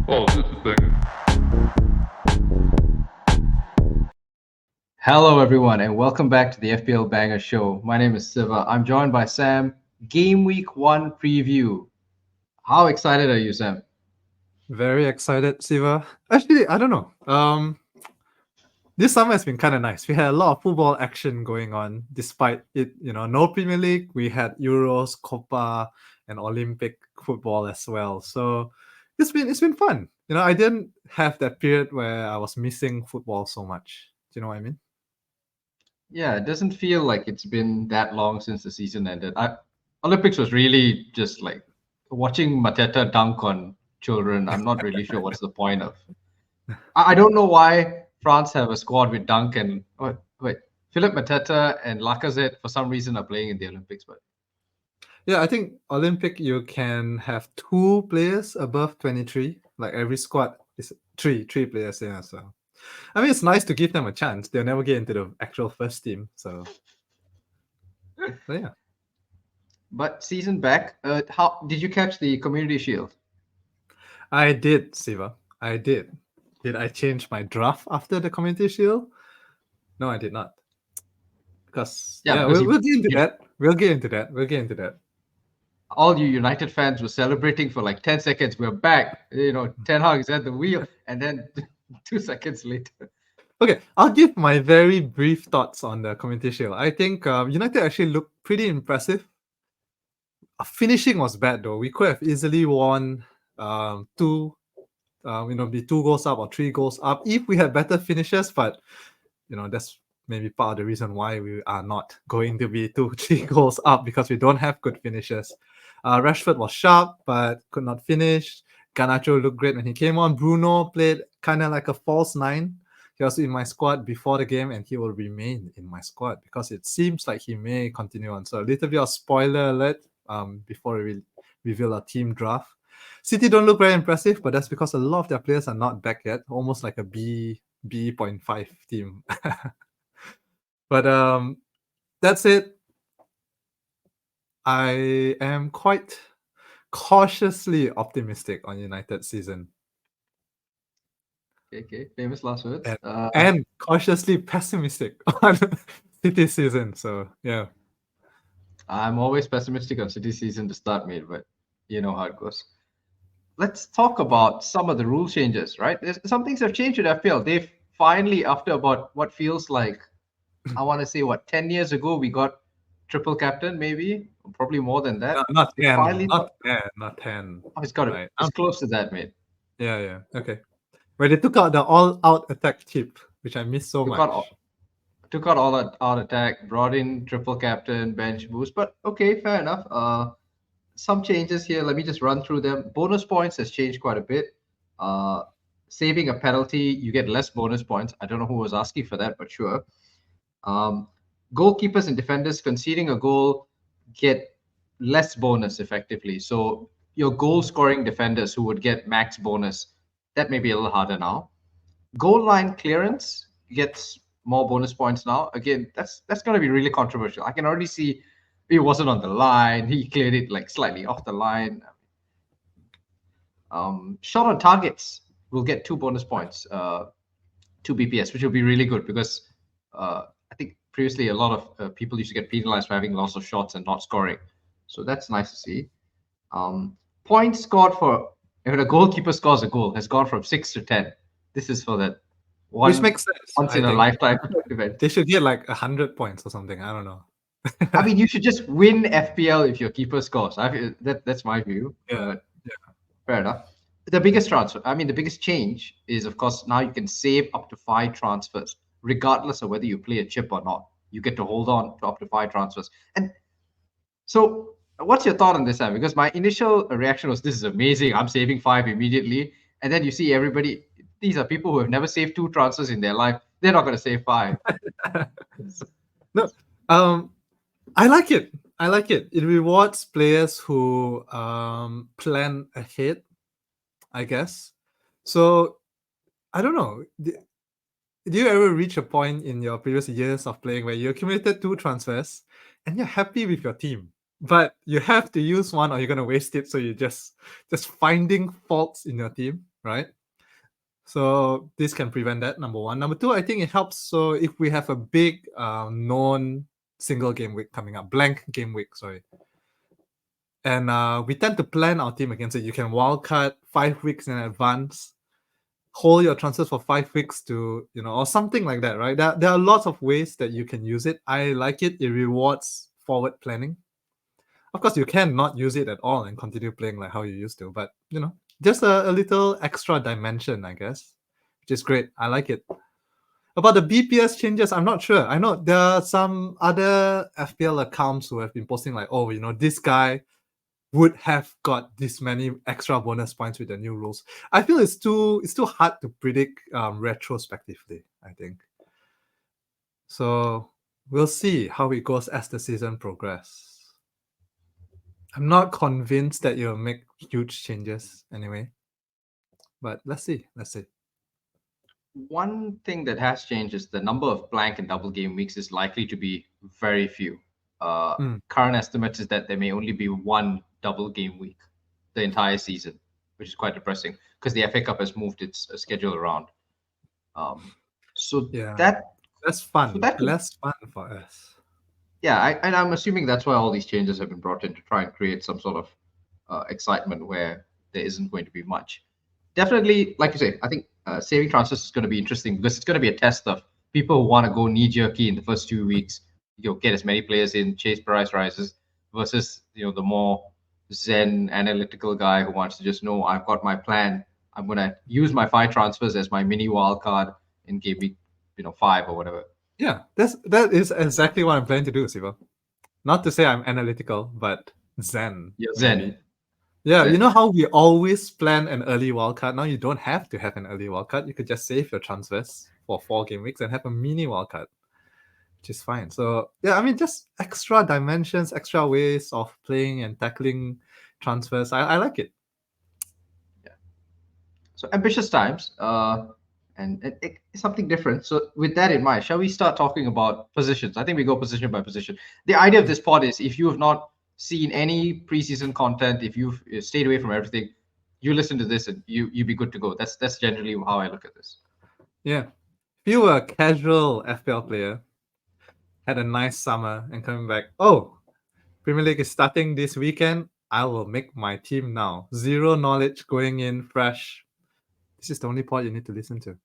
Oh, just a second. Hello, everyone, and welcome back to the FPL Banger Show. My name is Siva. I'm joined by Sam. Game Week 1 preview. How excited are you, Sam? Very excited, Siva. Actually, I don't know. This summer has been kind of nice. We had a lot of football action going on, despite it, no Premier League. We had Euros, Copa, and Olympic football as well. So it's been fun. I didn't have that period where I was missing football so much. Do you know what I mean? Yeah, it doesn't feel like it's been that long since the season ended. Olympics was really just like watching Mateta dunk on children. I'm not really sure what's the point of. I don't know why France have a squad with Dunk and wait, Philip Mateta and Lacazette for some reason are playing in the Olympics, but Yeah, I think Olympic you can have 2 players above 23. Like every squad is three players. Yeah, so I mean it's nice to give them a chance. They'll never get into the actual first team. So yeah. But season back, how did you catch the Community Shield? I did, Siva. I did. Did I change my draft after the Community Shield? No, I did not. Because Because we'll get into that. We'll get into that. all you United fans were celebrating for like 10 seconds. We're back. Ten Hag is at the wheel, and then 2 seconds later. Okay, I'll give my very brief thoughts on the Community Shield. I think United actually looked pretty impressive. Finishing was bad though. We could have easily won be 2 goals up or 3 goals up if we had better finishes. But that's maybe part of the reason why we are not going to be 2-3 goals up, because we don't have good finishes. Rashford was sharp but could not finish. Garnacho looked great when he came on. Bruno played kind of like a false 9. He was in my squad before the game, and he will remain in my squad because it seems like he may continue on. So a little bit of spoiler alert before we reveal our team draft. City don't look very impressive, but that's because a lot of their players are not back yet. Almost like a B.5 team. But that's it. I am quite cautiously optimistic on United season. Okay, famous last words. And cautiously pessimistic on City season. So yeah. I'm always pessimistic on City season to start, mate, but you know how it goes. Let's talk about some of the rule changes, right? Some things have changed with FPL. They've finally, after about what feels like, I want to say, 10 years ago, we got triple captain, maybe, probably more than that. Not 10. Finally, not 10. Oh, it's got Right. It's close to that, mate. Yeah. Okay. Where they took out the all-out attack chip, which I miss so much. Took out all out attack, brought in triple captain, bench boost. But okay, fair enough. Some changes here. Let me just run through them. Bonus points has changed quite a bit. Saving a penalty, you get less bonus points. I don't know who was asking for that, but sure. Goalkeepers and defenders conceding a goal get less bonus effectively. So your goal scoring defenders who would get max bonus, that may be a little harder now. Goal line clearance gets more bonus points now. Again, that's going to be really controversial. I can already see he wasn't on the line. He cleared it like slightly off the line. Shot on targets will get 2 bonus points, 2 BPS, which will be really good because I think previously a lot of people used to get penalized for having lots of shots and not scoring. So that's nice to see. Points scored for if a goalkeeper scores a goal has gone from 6 to 10. This is for that one, which makes sense. Once in a lifetime event. They should get like 100 points or something. I don't know. I mean, you should just win FPL if your keeper scores. That's my view. Yeah. Fair enough. The biggest transfer, the biggest change is, of course, now you can save up to 5 transfers, regardless of whether you play a chip or not. You get to hold on to up to 5 transfers. And so, what's your thought on this, Sam? Because my initial reaction was, this is amazing. I'm saving 5 immediately. And then you see everybody, these are people who have never saved 2 transfers in their life. They're not going to save 5. No, I like it. It rewards players who plan ahead, I guess. So, I don't know. Did you ever reach a point in your previous years of playing where you accumulated 2 transfers and you're happy with your team, but you have to use one or you're going to waste it, so you're just finding faults in your team, right? So this can prevent that, number one. Number two, I think it helps. So if we have a big known single game week coming up, blank game week, sorry, and we tend to plan our team against it. You can wildcard 5 weeks in advance, hold your transfers for 5 weeks to, or something like that, right? There are lots of ways that you can use it. I like it. It rewards forward planning. Of course, you can not use it at all and continue playing like how you used to, but just a little extra dimension, I guess, which is great. I like it. About the BPS changes, I'm not sure. I know there are some other FPL accounts who have been posting like, oh, this guy would have got this many extra bonus points with the new rules. I feel it's too hard to predict retrospectively, I think. So we'll see how it goes as the season progresses. I'm not convinced that you'll make huge changes anyway. But let's see. One thing that has changed is the number of blank and double game weeks is likely to be very few. Current estimates is that there may only be one double game week the entire season, which is quite depressing because the FA Cup has moved its schedule around. So Yeah, that that's fun. so that could, Less fun for us. yeah, and I'm assuming that's why all these changes have been brought in to try and create some sort of excitement where there isn't going to be much. Definitely, like you say, I think saving transfers is going to be interesting because it's going to be a test of people who want to go knee jerky in the first 2 weeks, get as many players in, chase price rises, versus the more zen analytical guy who wants to just know I've got my plan. I'm going to use my 5 transfers as my mini wild card in game week 5 or whatever. Yeah, that is exactly what I'm planning to do, Siva. Not to say I'm analytical, but zen. You're Maybe. zen. Yeah, Zen. you know how we always plan an early wildcard? Now you don't have to have an early wildcard. You could just save your transfers for 4 game weeks and have a mini wildcard, which is fine. So yeah, I mean, just extra dimensions, extra ways of playing and tackling transfers. I like it. Yeah. So ambitious times. And it's something different. So with that in mind, shall we start talking about positions? I think we go position by position. The idea of this pod is if you have not seen any preseason content, if you've stayed away from everything, you listen to this and you be good to go. That's generally how I look at this. Yeah. If you were a casual FPL player, had a nice summer and coming back, oh, Premier League is starting this weekend. I will make my team now. Zero knowledge going in fresh. This is the only pod you need to listen to.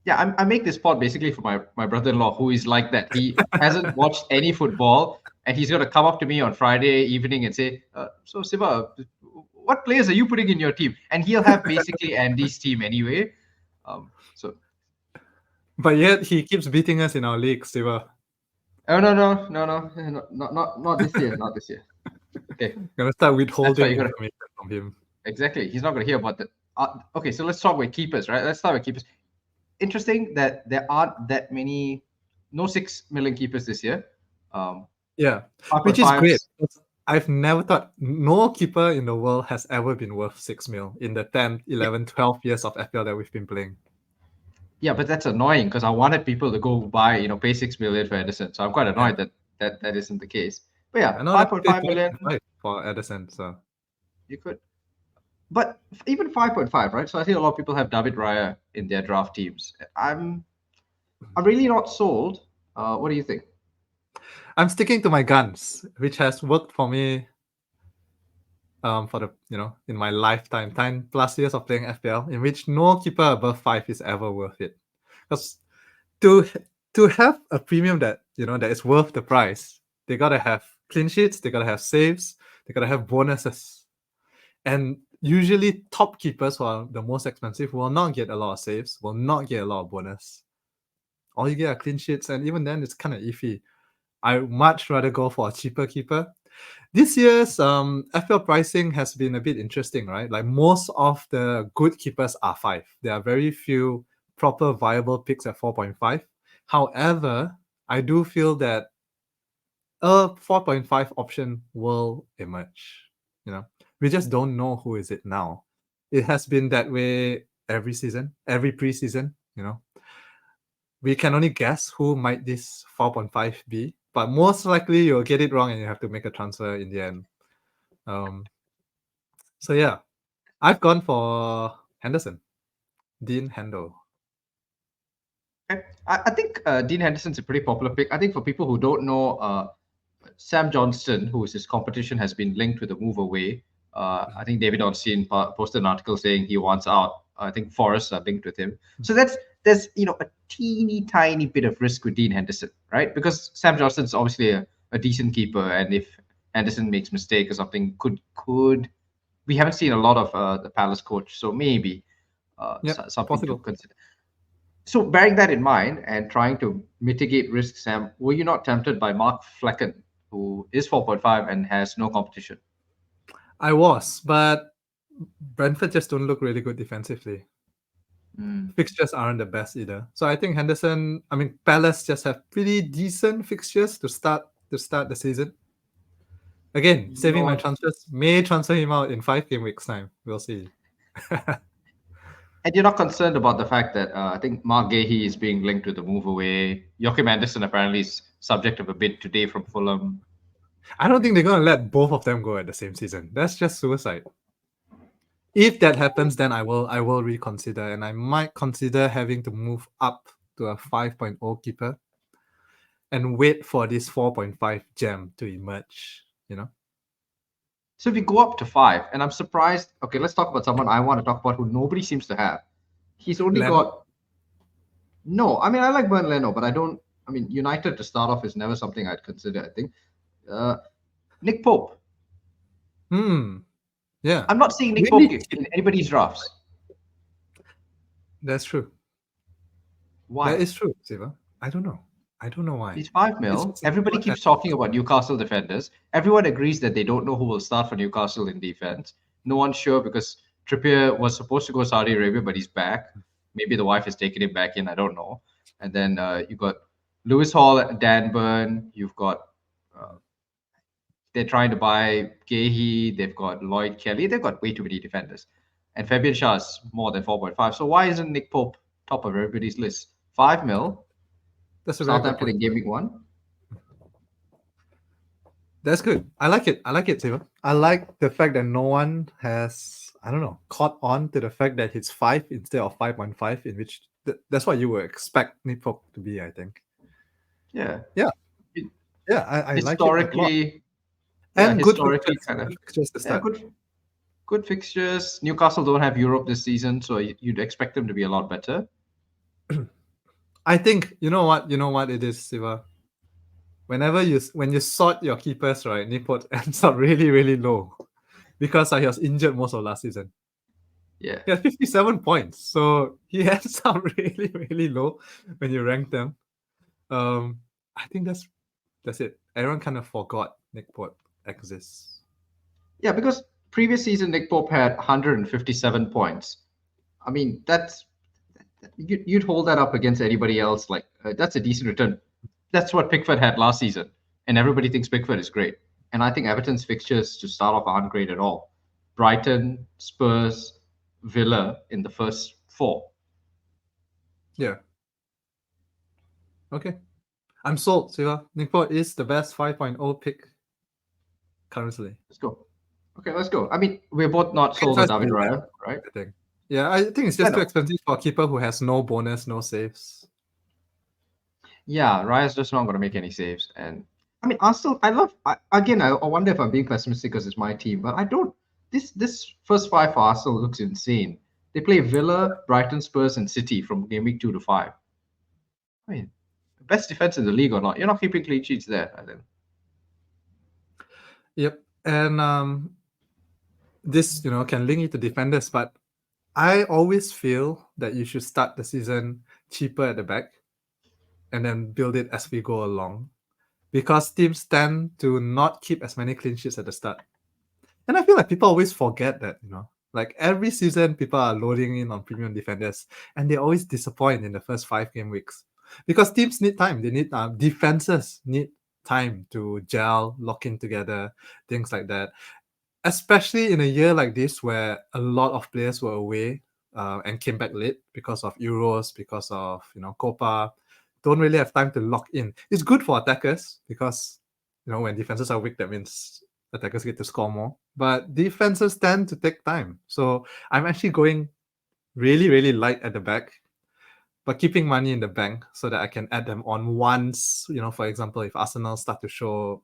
Yeah, I make this pod basically for my brother-in-law who is like that. He hasn't watched any football, and he's going to come up to me on Friday evening and say, "So Siva, what players are you putting in your team?" And he'll have basically Andy's team anyway. So But yet he keeps beating us in our league, Siva. oh not this year, not this year. Okay, Gonna start that's withholding why you got to information from him. exactly. He's not going to hear about that. Okay, so let's talk with keepers, right? Let's start with keepers. Interesting that there aren't that many, no 6 million keepers this year. Yeah, which is 5.5s. great. I've never thought no keeper in the world has ever been worth 6 mil in the 10, 11, 12 years of FPL that we've been playing. Yeah, but that's annoying because I wanted people to go buy, pay 6 million for Edison. So I'm quite annoyed that isn't the case. But yeah, I know 5.5 million, for Edison, so you could. But even 5.5, right? So I think a lot of people have David Raya in their draft teams. I'm really not sold. What do you think? I'm sticking to my guns, which has worked for me for the in my lifetime, 10+ years of playing FPL, in which no keeper above 5 is ever worth it. Because to have a premium that that is worth the price, they gotta have clean sheets, they gotta have saves, they gotta have bonuses. And usually top keepers who are the most expensive will not get a lot of saves, will not get a lot of bonus. All you get are clean sheets, and even then it's kind of iffy. I much rather go for a cheaper keeper. This year's FPL pricing has been a bit interesting, right? Like most of the good keepers are 5. There are very few proper viable picks at 4.5. However, I do feel that a 4.5 option will emerge. We just don't know who is it now. It has been that way every season, every preseason. We can only guess who might this 4.5 be, but most likely you'll get it wrong and you have to make a transfer in the end. So yeah, I've gone for Henderson. Dean Handel. Okay. I think Dean Henderson's a pretty popular pick. I think for people who don't know, Sam Johnston, who is his competition, has been linked with a move away. I think David Ornstein posted an article saying he wants out. I think Forest are linked with him. So there's a teeny tiny bit of risk with Dean Henderson, right? Because Sam Johnston's obviously a decent keeper, and if Henderson makes mistake or something, could we haven't seen a lot of the Palace coach, so maybe something to possible. consider. So bearing that in mind and trying to mitigate risk, Sam, were you not tempted by Mark Flecken, who is 4.5 and has no competition? I was, but Brentford just don't look really good defensively. Fixtures aren't the best either. So I think Palace just have pretty decent fixtures to start the season. Again, saving my transfers, may transfer him out in 5 game weeks time. We'll see. And you're not concerned about the fact that I think Mark Gahey is being linked with the move away. Joachim Anderson apparently is subject of a bid today from Fulham. I don't think they're going to let both of them go at the same season. That's just suicide. If that happens, then I will reconsider, and I might consider having to move up to a 5.0 keeper and wait for this 4.5 gem to emerge, So if we go up to 5, and I'm surprised. Okay, let's talk about someone I want to talk about who nobody seems to have. He's only got. No, I like Bernd Leno, but I don't. United to start off is never something I'd consider. I think. Nick Pope. Yeah. I'm not seeing Nick Pope in anybody's drafts. That's true. Why? That is true, Siva. I don't know why. He's 5 mil. Everybody keeps talking about Newcastle defenders. Everyone agrees that they don't know who will start for Newcastle in defense. No one's sure because Trippier was supposed to go Saudi Arabia, but he's back. Maybe the wife has taken him back in. I don't know. And then you've got Lewis Hall, Dan Burn. You've got they're trying to buy Gahey. They've got Lloyd Kelly. They've got way too many defenders. And Fabian Shah is more than 4.5. So why isn't Nick Pope top of everybody's list? 5 mil. That's a very good Southampton in Game Week 1. That's good. I like it, Siva. I like the fact that no one has, caught on to the fact that it's 5 instead of 5.5, in which that's what you would expect Nick Pope to be, I think. Yeah. I like it. Historically, and good historically fixtures to start. Good fixtures. Newcastle don't have Europe this season, so you'd expect them to be a lot better. I think you know what it is, Siva. When you sort your keepers, right, Nick Pope ends up really, really low because he was injured most of last season. Yeah. He had 57 points, so he ends up really, really low when you rank them. I think that's it. Everyone kind of forgot Nick Pope exists. Yeah, because previous season Nick Pope had 157 points. You'd hold that up against anybody else. That's a decent return. That's what Pickford had last season, and everybody thinks Pickford is great. And I think Everton's fixtures to start off aren't great at all. Brighton, Spurs, Villa in the first 4. Yeah. Okay. I'm sold, Siva. Nick Pope is the best 5.0 pick currently. Let's go. Okay, let's go. We're both not sold on David Raya, right? I think. Yeah, I think it's just too expensive for a keeper who has no bonus, no saves. Yeah, Raya's just not going to make any saves. And Arsenal, I wonder if I'm being pessimistic because it's my team, but I don't. This first 5 for Arsenal looks insane. They play Villa, Brighton, Spurs, and City from game week 2 to 5. Best defense in the league or not? You're not keeping clean sheets there, I think. Yep, and this can link it to defenders, but I always feel that you should start the season cheaper at the back and then build it as we go along, because teams tend to not keep as many clean sheets at the start. And I feel like people always forget that, every season people are loading in on premium defenders and they always disappoint in the first 5 game weeks because teams need time. They need defenses need time to gel, lock in together, things like that. Especially in a year like this where a lot of players were away and came back late because of Euros, because of Copa, don't really have time to lock in. It's good for attackers because when defenses are weak, that means attackers get to score more. But defenses tend to take time. So I'm actually going really, really light at the back, but keeping money in the bank so that I can add them on once, for example, if Arsenal start to show,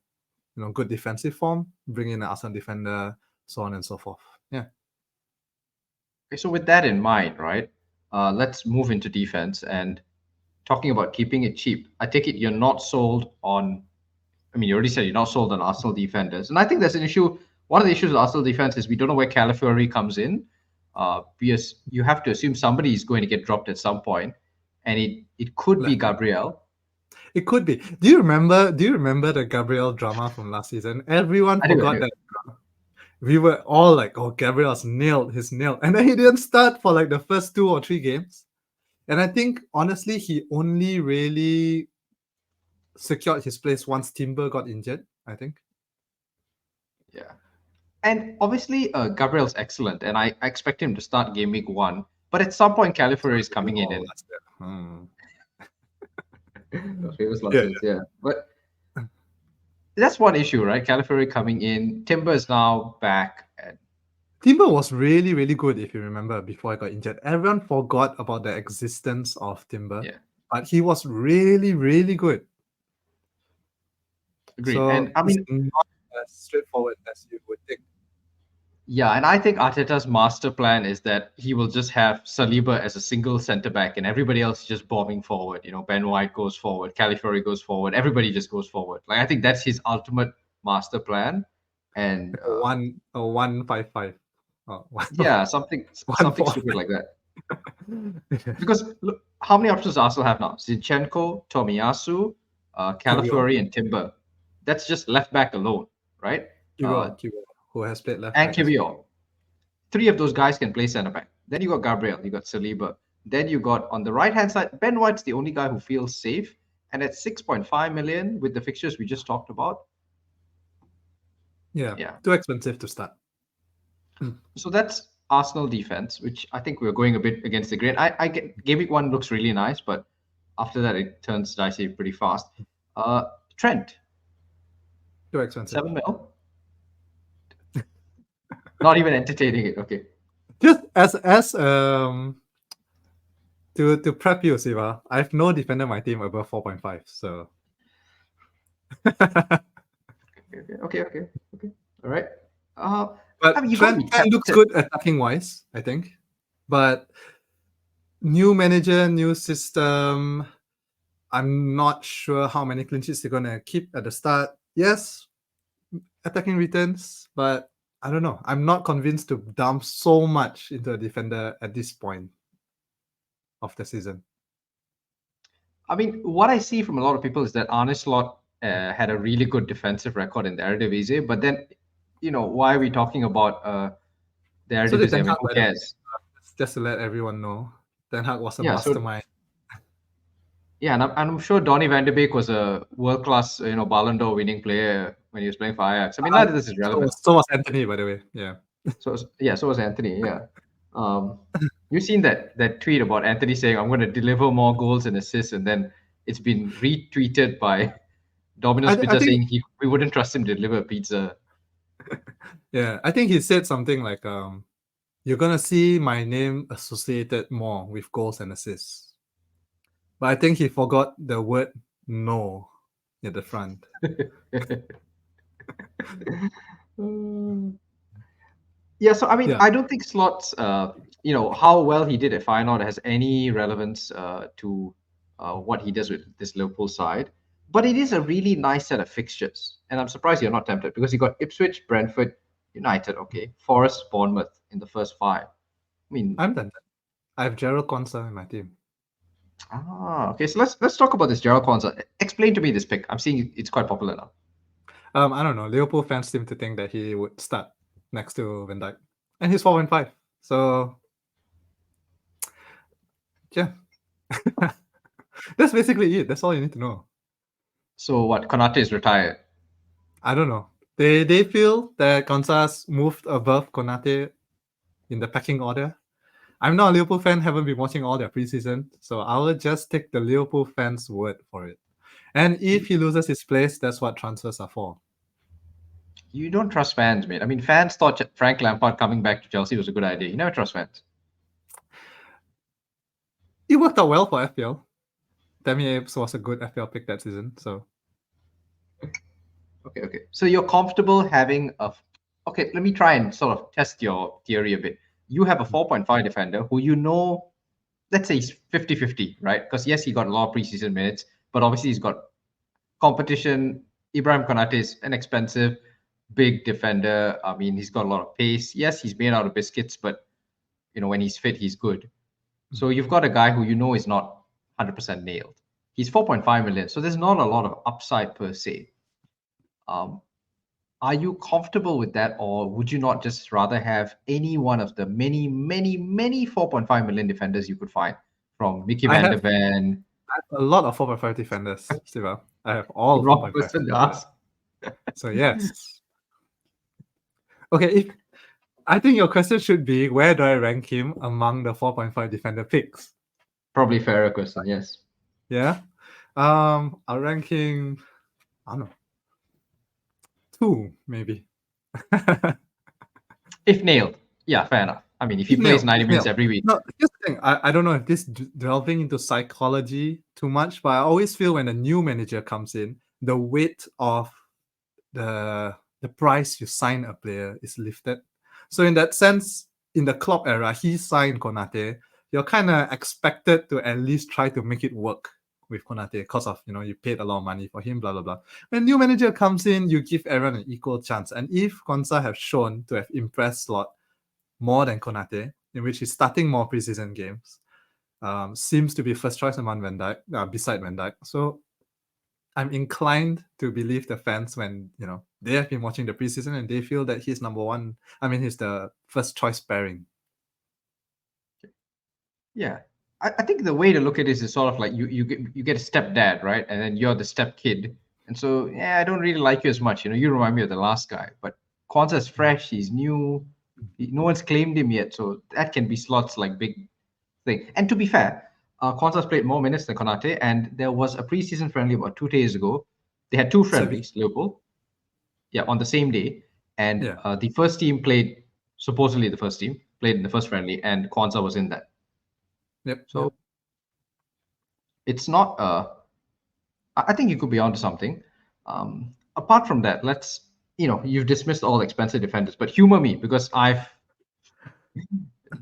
good defensive form, bring in an Arsenal defender, so on and so forth. Yeah. Okay, so with that in mind, right, let's move into defense and talking about keeping it cheap. I take it you're not sold on. I mean, you already said you're not sold on Arsenal defenders, and I think there's an issue. One of the issues with Arsenal defense is we don't know where Calafiori comes in, because you have to assume somebody is going to get dropped at some point, and it could be Left back. Gabriel. It could be. Do you remember the Gabriel drama from last season? Everyone I do, I forgot do. that. We were all like, oh, Gabriel's nailed. He's nailed. And then he didn't start for like the first 2 or 3 games. And I think, honestly, he only really secured his place once Timber got injured, I think. Yeah. And obviously, Gabriel's excellent, and I expect him to start game week 1. But at some point, Calafiori is coming in, and those famous last words, yeah. But that's one issue, right? Calafiori coming in, Timber is now back, and Timber was really, really good, if you remember, before I got injured. Everyone forgot about the existence of Timber, yeah, but he was really, really good. agreed. So And I mean, it's not as straightforward as you would think. yeah, and I think Arteta's master plan is that he will just have Saliba as a single centre back, and everybody else just bombing forward. Ben White goes forward, Calafiori goes forward, everybody just goes forward. Like I think that's his ultimate master plan, and A 1-5-5. Oh, yeah, something 1-4. stupid like that. Because look, how many options does Arsenal have now? Zinchenko, Tomiyasu, Calafiori, and Timber. That's just left back alone, right? Kiwior, who has played left And back as well. Kiwior. 3 of those guys can play centre back. Then you got Gabriel, you got Saliba. Then you got on the right hand side, Ben White's the only guy who feels safe. And at 6.5 million with the fixtures we just talked about. Yeah, Yeah. too expensive to start. So that's Arsenal defense, which I think we're going a bit against the grain. I get game week 1 looks really nice, but after that it turns dicey pretty fast. Trent, Too expensive. 7 mil. Not even entertaining it. Okay. Just as to prep you, Siva, I have no defender in my team above 4.5. So Okay. All right. but I mean, you gotta be Trent looks tempted. good attacking wise, I think. But new manager, new system. I'm not sure how many clean sheets they're gonna keep at the start. Yes, attacking returns, but I don't know. I'm not convinced to dump so much into a defender at this point of the season. I mean, what I see from a lot of people is that Arne Slot had a really good defensive record in the Eredivisie, but then, why are we talking about the So did Eredivisie? I Ten mean, Hag, who by the way. cares? Just to let everyone know, Ten Hag was a Yeah, so mastermind. yeah, and I'm sure Donny van de Beek was a world-class, Ballon d'Or winning player when he was playing for Ajax. I mean, none of this is relevant. So was Anthony, by the way. Yeah. So was Anthony. Yeah. You've seen that tweet about Anthony saying, "I'm going to deliver more goals and assists," and then it's been retweeted by Domino's I Pizza think, saying we wouldn't trust him to deliver pizza. yeah, I think he said something like, "You're gonna see my name associated more with goals and assists," but I think he forgot the word "no" at the front. Yeah, so I mean, Yeah. I don't think Slot's, how well he did at Feyenoord has any relevance to what he does with this Liverpool side. But it is a really nice set of fixtures, and I'm surprised you're not tempted because you got Ipswich, Brentford, United, okay, Forest, Bournemouth in the first 5. I mean, I'm tempted. I have Gerald Konsa in my team. okay. So let's talk about this Gerald Konsa. Explain to me this pick. I'm seeing it's quite popular now. I don't know. Liverpool fans seem to think that he would start next to Van Dijk, and he's 4.5. So yeah, that's basically it. That's all you need to know. So what? Konate is retired. I don't know. They feel that Konsa's moved above Konate in the pecking order. I'm not a Liverpool fan, haven't been watching all their preseason, so I will just take the Liverpool fans' word for it. And if he loses his place, that's what transfers are for. You don't trust fans, mate. I mean, fans thought Frank Lampard coming back to Chelsea was a good idea. You never trust fans. It worked out well for FPL. Demi Apes was a good FPL pick that season. So Okay. So you're comfortable having a. Okay, let me try and sort of test your theory a bit. You have a 4.5 defender who let's say he's 50-50, right? Because yes, he got a lot of preseason minutes, but obviously he's got competition. Ibrahim Konate is an expensive, big defender. I mean, he's got a lot of pace. Yes, he's made out of biscuits, but when he's fit, he's good. So you've got a guy who is not 100% nailed. He's 4.5 million, so there's not a lot of upside per se. Are you comfortable with that, or would you not just rather have any one of the many, many, many 4.5 million defenders you could find, from Mickey I van der have Ven, a lot of 4.5 defenders, Siva. I have all wrong 4.5 person to defenders. ask? So yes. Okay, I think your question should be, where do I rank him among the 4.5 defender picks? Probably fairer question, yes. Yeah. I'll rank him, I don't know, 2 maybe. If nailed, yeah, fair enough. I mean, if he plays 90 minutes every week. No, here's the thing. I don't know if this delving into psychology too much, but I always feel when a new manager comes in, the weight of the price you sign a player is lifted. So in that sense, in the Klopp era, he signed Konate. You're kind of expected to at least try to make it work with Konate because of, you paid a lot of money for him, blah, blah, blah. When new manager comes in, you give everyone an equal chance. And if Konsa have shown to have impressed Slot more than Konate, in which he's starting more preseason games, seems to be first choice among Van Dijk, beside Van Dijk. So I'm inclined to believe the fans when they have been watching the preseason and they feel that he's number one. I mean, he's the first choice pairing. Yeah, I think the way to look at it is sort of like you get a stepdad, right? And then you're the step kid, and so I don't really like you as much. You remind me of the last guy, but Kwanzaa is fresh. He's new. No one's claimed him yet, so that can be Slot's like big thing. And to be fair, Kwanzaa's played more minutes than Konate, and there was a preseason friendly about 2 days ago. They had two friendlies, Liverpool, on the same day, and the first team played. Supposedly, the first team played in the first friendly, and Kwanzaa was in that. Yep. So it's not. I think you could be onto something. Apart from that, you've dismissed all expensive defenders, but humor me because I've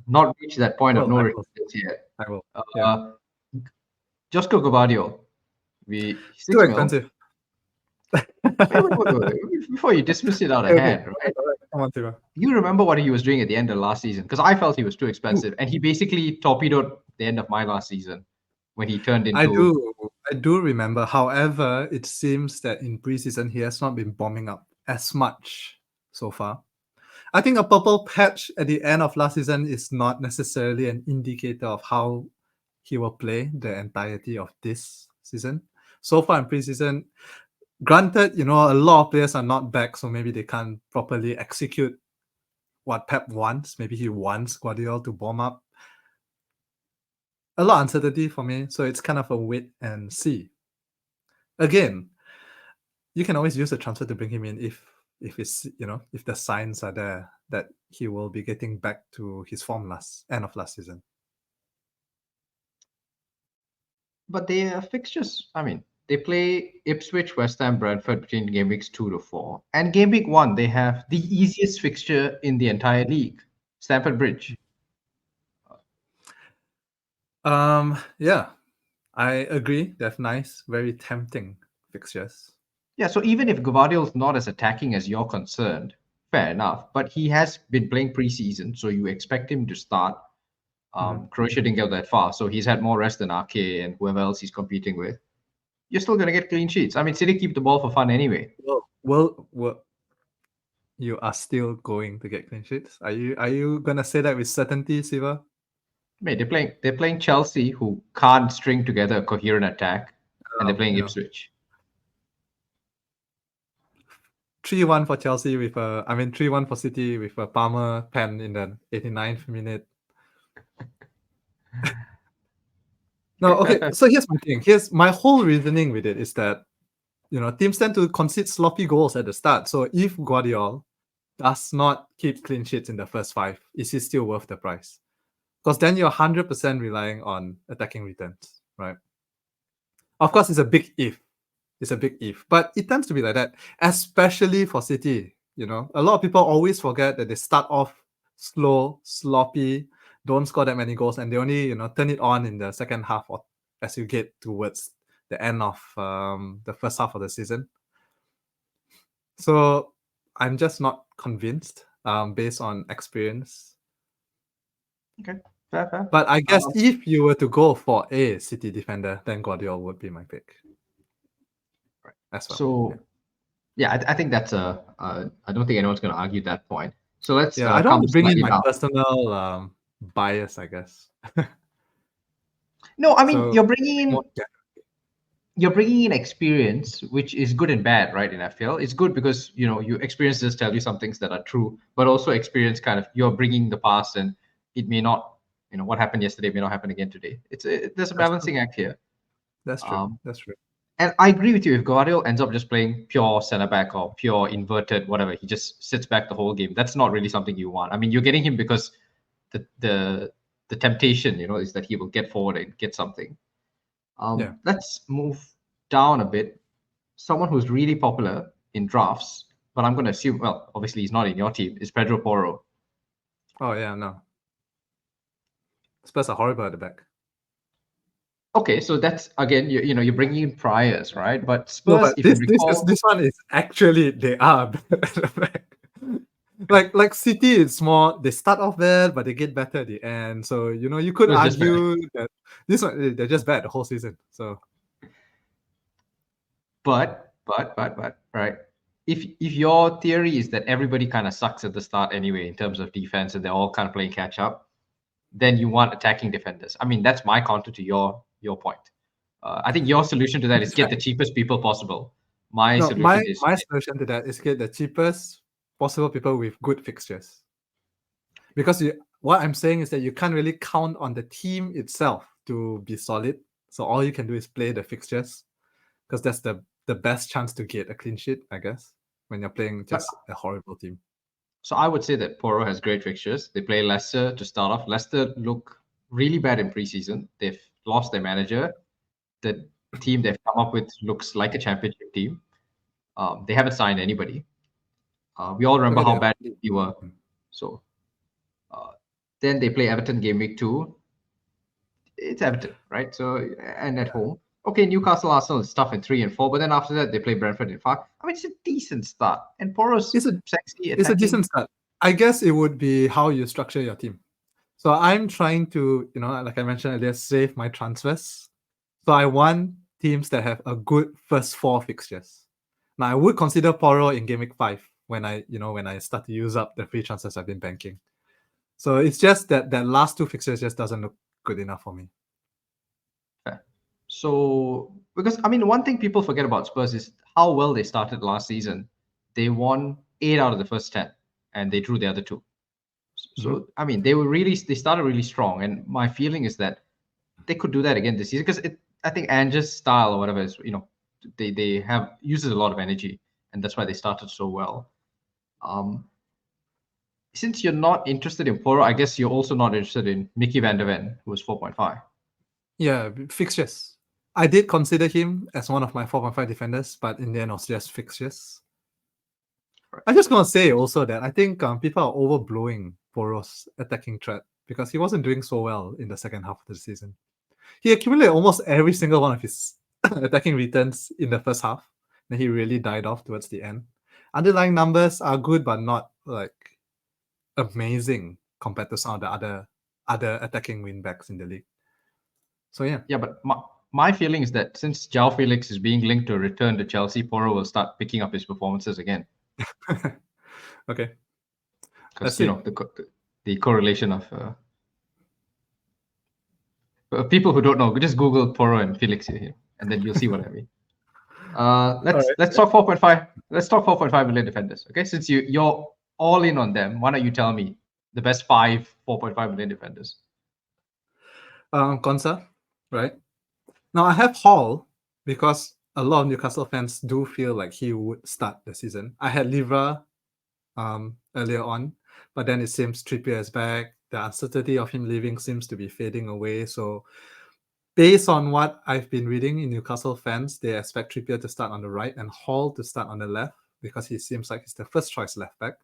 not reached that point of no resistance yet. I will. Josko Gvardiol, He's too expensive. Wait. Before you dismiss it out of hand, right? Come on, Tiva. You remember what he was doing at the end of last season? Because I felt he was too expensive, and he basically torpedoed the end of my last season when he turned into. I do remember. However, it seems that in preseason he has not been bombing up as much so far. I think a purple patch at the end of last season is not necessarily an indicator of how he will play the entirety of this season. So far in preseason, granted, a lot of players are not back, so maybe they can't properly execute what Pep wants. Maybe he wants Guardiola to bomb up. A lot of uncertainty for me, so it's kind of a wait and see. Again, you can always use a transfer to bring him in if it's if the signs are there that he will be getting back to his form end of last season. But their fixtures, I mean, they play Ipswich, West Ham, Brentford between game weeks 2 to 4, and game week 1 they have the easiest fixture in the entire league, Stamford Bridge. Yeah, I agree. They have nice, very tempting fixtures. Yeah, so even if Gvardiol's not as attacking as you're concerned, fair enough. But he has been playing preseason, so you expect him to start. Croatia didn't get that far, so he's had more rest than Ake and whoever else he's competing with. You're still going to get clean sheets. I mean, City keep the ball for fun anyway. Well, you are still going to get clean sheets? Are you gonna say that with certainty, Siva? Mate, they're playing Chelsea, who can't string together a coherent attack, and they're playing Ipswich. 3-1 for Chelsea 3-1 for City with a Palmer pen in the 89th minute. No, okay. So here's my thing. Here's my whole reasoning with it is that teams tend to concede sloppy goals at the start. So if Guardiola does not keep clean sheets in the first 5, is he still worth the price? Because then you're 100% relying on attacking returns, right? Of course, it's a big if. It's a big if. But it tends to be like that, especially for City. You know, a lot of people always forget that they start off slow, sloppy, don't score that many goals, and they only, turn it on in the second half or as you get towards the end of the first half of the season. So I'm just not convinced based on experience. Okay, fair. But I guess if you were to go for a City defender, then Guardiola would be my pick. Right. As well. So, yeah, I think that's I don't think anyone's going to argue that point. So let's Yeah, I don't come want to bring in slightly my down. personal bias, I guess. No, I mean So you're bringing more, in you're bringing in experience, which is good and bad, right? In FPL, it's good because your experiences tell you some things that are true, but also experience kind of you're bringing the past, and it may not, what happened yesterday may not happen again today. There's a that's true. balancing act here. That's true. Um, That's true. and I agree with you. If Guardiola ends up just playing pure centre back or pure inverted, whatever, he just sits back the whole game. That's not really something you want. I mean, you're getting him because the temptation, is that he will get forward and get something. Yeah. Let's move down a bit. Someone who's really popular in drafts, but I'm going to assume, well, obviously he's not in your team, is Pedro Porro. Oh yeah, no. Spurs are horrible at the back. Okay, so that's again, you're bringing in priors, right? But No, Spurs, but if you this recall, one is actually they are bad at the back. Like City, it's more they start off bad, but they get better at the end. So you could it was just bad. argue that this one they're just bad the whole season. So But right. If your theory is that everybody kind of sucks at the start anyway in terms of defense and they're all kind of playing catch up, then you want attacking defenders. I mean, that's my counter to your point. I think your solution to that is get the cheapest people possible. My no, solution my is my solution to that is get the cheapest possible people with good fixtures. Because what I'm saying is that you can't really count on the team itself to be solid. So all you can do is play the fixtures, because that's the best chance to get a clean sheet, I guess, when you're playing just a horrible team. so I would say that Porro has great fixtures. They play Leicester to start off. Leicester look really bad in preseason. They've lost their manager. The team they've come up with looks like a championship team. They haven't signed anybody. We all remember Okay, how they bad we were. So then they play Everton game week 2. It's Everton, right? So and at home. Okay, Newcastle, Arsenal is tough in 3 and 4, but then after that they play Brentford in 5. I mean, it's a decent start. And Poro's it's a sexy it's a attacking. decent start. I guess it would be how you structure your team. So I'm trying to, like I mentioned earlier, save my transfers. So I want teams that have a good first 4 fixtures. Now I would consider Poro in game week 5 when I start to use up the free transfers I've been banking. So it's just that last 2 fixtures just doesn't look good enough for me. Fair. So because I mean, one thing people forget about Spurs is how well they started last season. They won 8 out of the first 10, and they drew the other 2. So I mean, they started really strong, and my feeling is that they could do that again this season because I think Ange's style or whatever is, they have uses a lot of energy, and that's why they started so well. Since you're not interested in Poro, I guess you're also not interested in Mickey Van der Ven, who was 4.5. Yeah, fixtures. I did consider him as one of my 4.5 defenders, but in the end, it was just fixtures. Right. I'm just going to say also that I think people are overblowing Poro's attacking threat because he wasn't doing so well in the second half of the season. He accumulated almost every single one of his attacking returns in the first half. Then he really died off towards the end. Underlying numbers are good, but not like amazing compared to some of the other attacking winbacks in the league. So yeah. Yeah, but my feeling is that since João Felix is being linked to a return to Chelsea, Poro will start picking up his performances again. Okay. Because the correlation of people who don't know, just Google Poro and Felix here, and then you'll see what I mean. Let's talk 4.5. Let's talk 4.5 million defenders. Okay, since you're all in on them, why don't you tell me the best 4.5 million defenders? Konsa, right? Now I have Hall because a lot of Newcastle fans do feel like he would start the season. I had Livra earlier on, but then it seems Trippier is back. the uncertainty of him leaving seems to be fading away. So, based on what I've been reading in Newcastle fans, they expect Trippier to start on the right and Hall to start on the left because he seems like he's the first choice left back.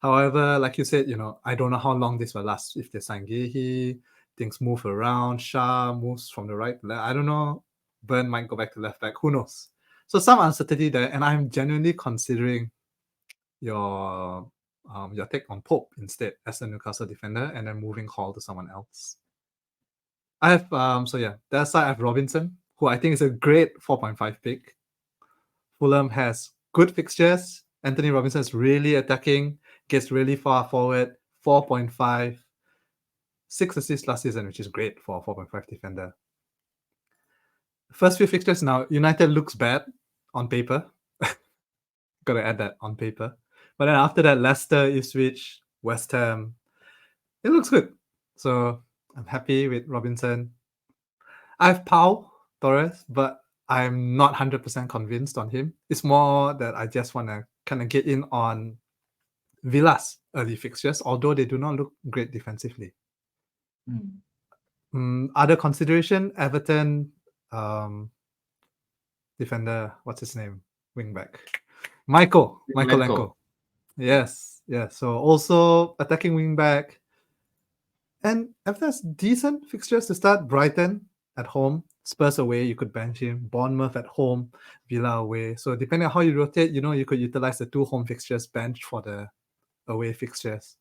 However, like you said, I don't know how long this will last. If they sign Gehi, things move around. Shah moves from the right to left. I don't know. Burn might go back to left back. Who knows? So some uncertainty there, and I'm genuinely considering your take on Pope instead as a Newcastle defender, and then moving Hall to someone else. I have that side I have Robinson, who I think is a great 4.5 pick. Fulham has good fixtures. Anthony Robinson is really attacking, gets really far forward. 4.5, 6 assists last season, which is great for a 4.5 defender. First few fixtures now, United looks bad on paper. Gotta add that on paper. But then after that, Leicester, Ipswich, West Ham, it looks good. So I'm happy with Robinson. I have Pau Torres, but I'm not 100% convinced on him. It's more that I just want to kind of get in on Villa's early fixtures, although they do not look great defensively. Other consideration, Everton defender, what's his name? Wingback. Michael Lenko. Yes. So also attacking wingback. And Everton's decent fixtures to start. Brighton at home, Spurs away, you could bench him. Bournemouth at home, Villa away. So depending on how you rotate, you could utilize the 2 home fixtures bench for the away fixtures.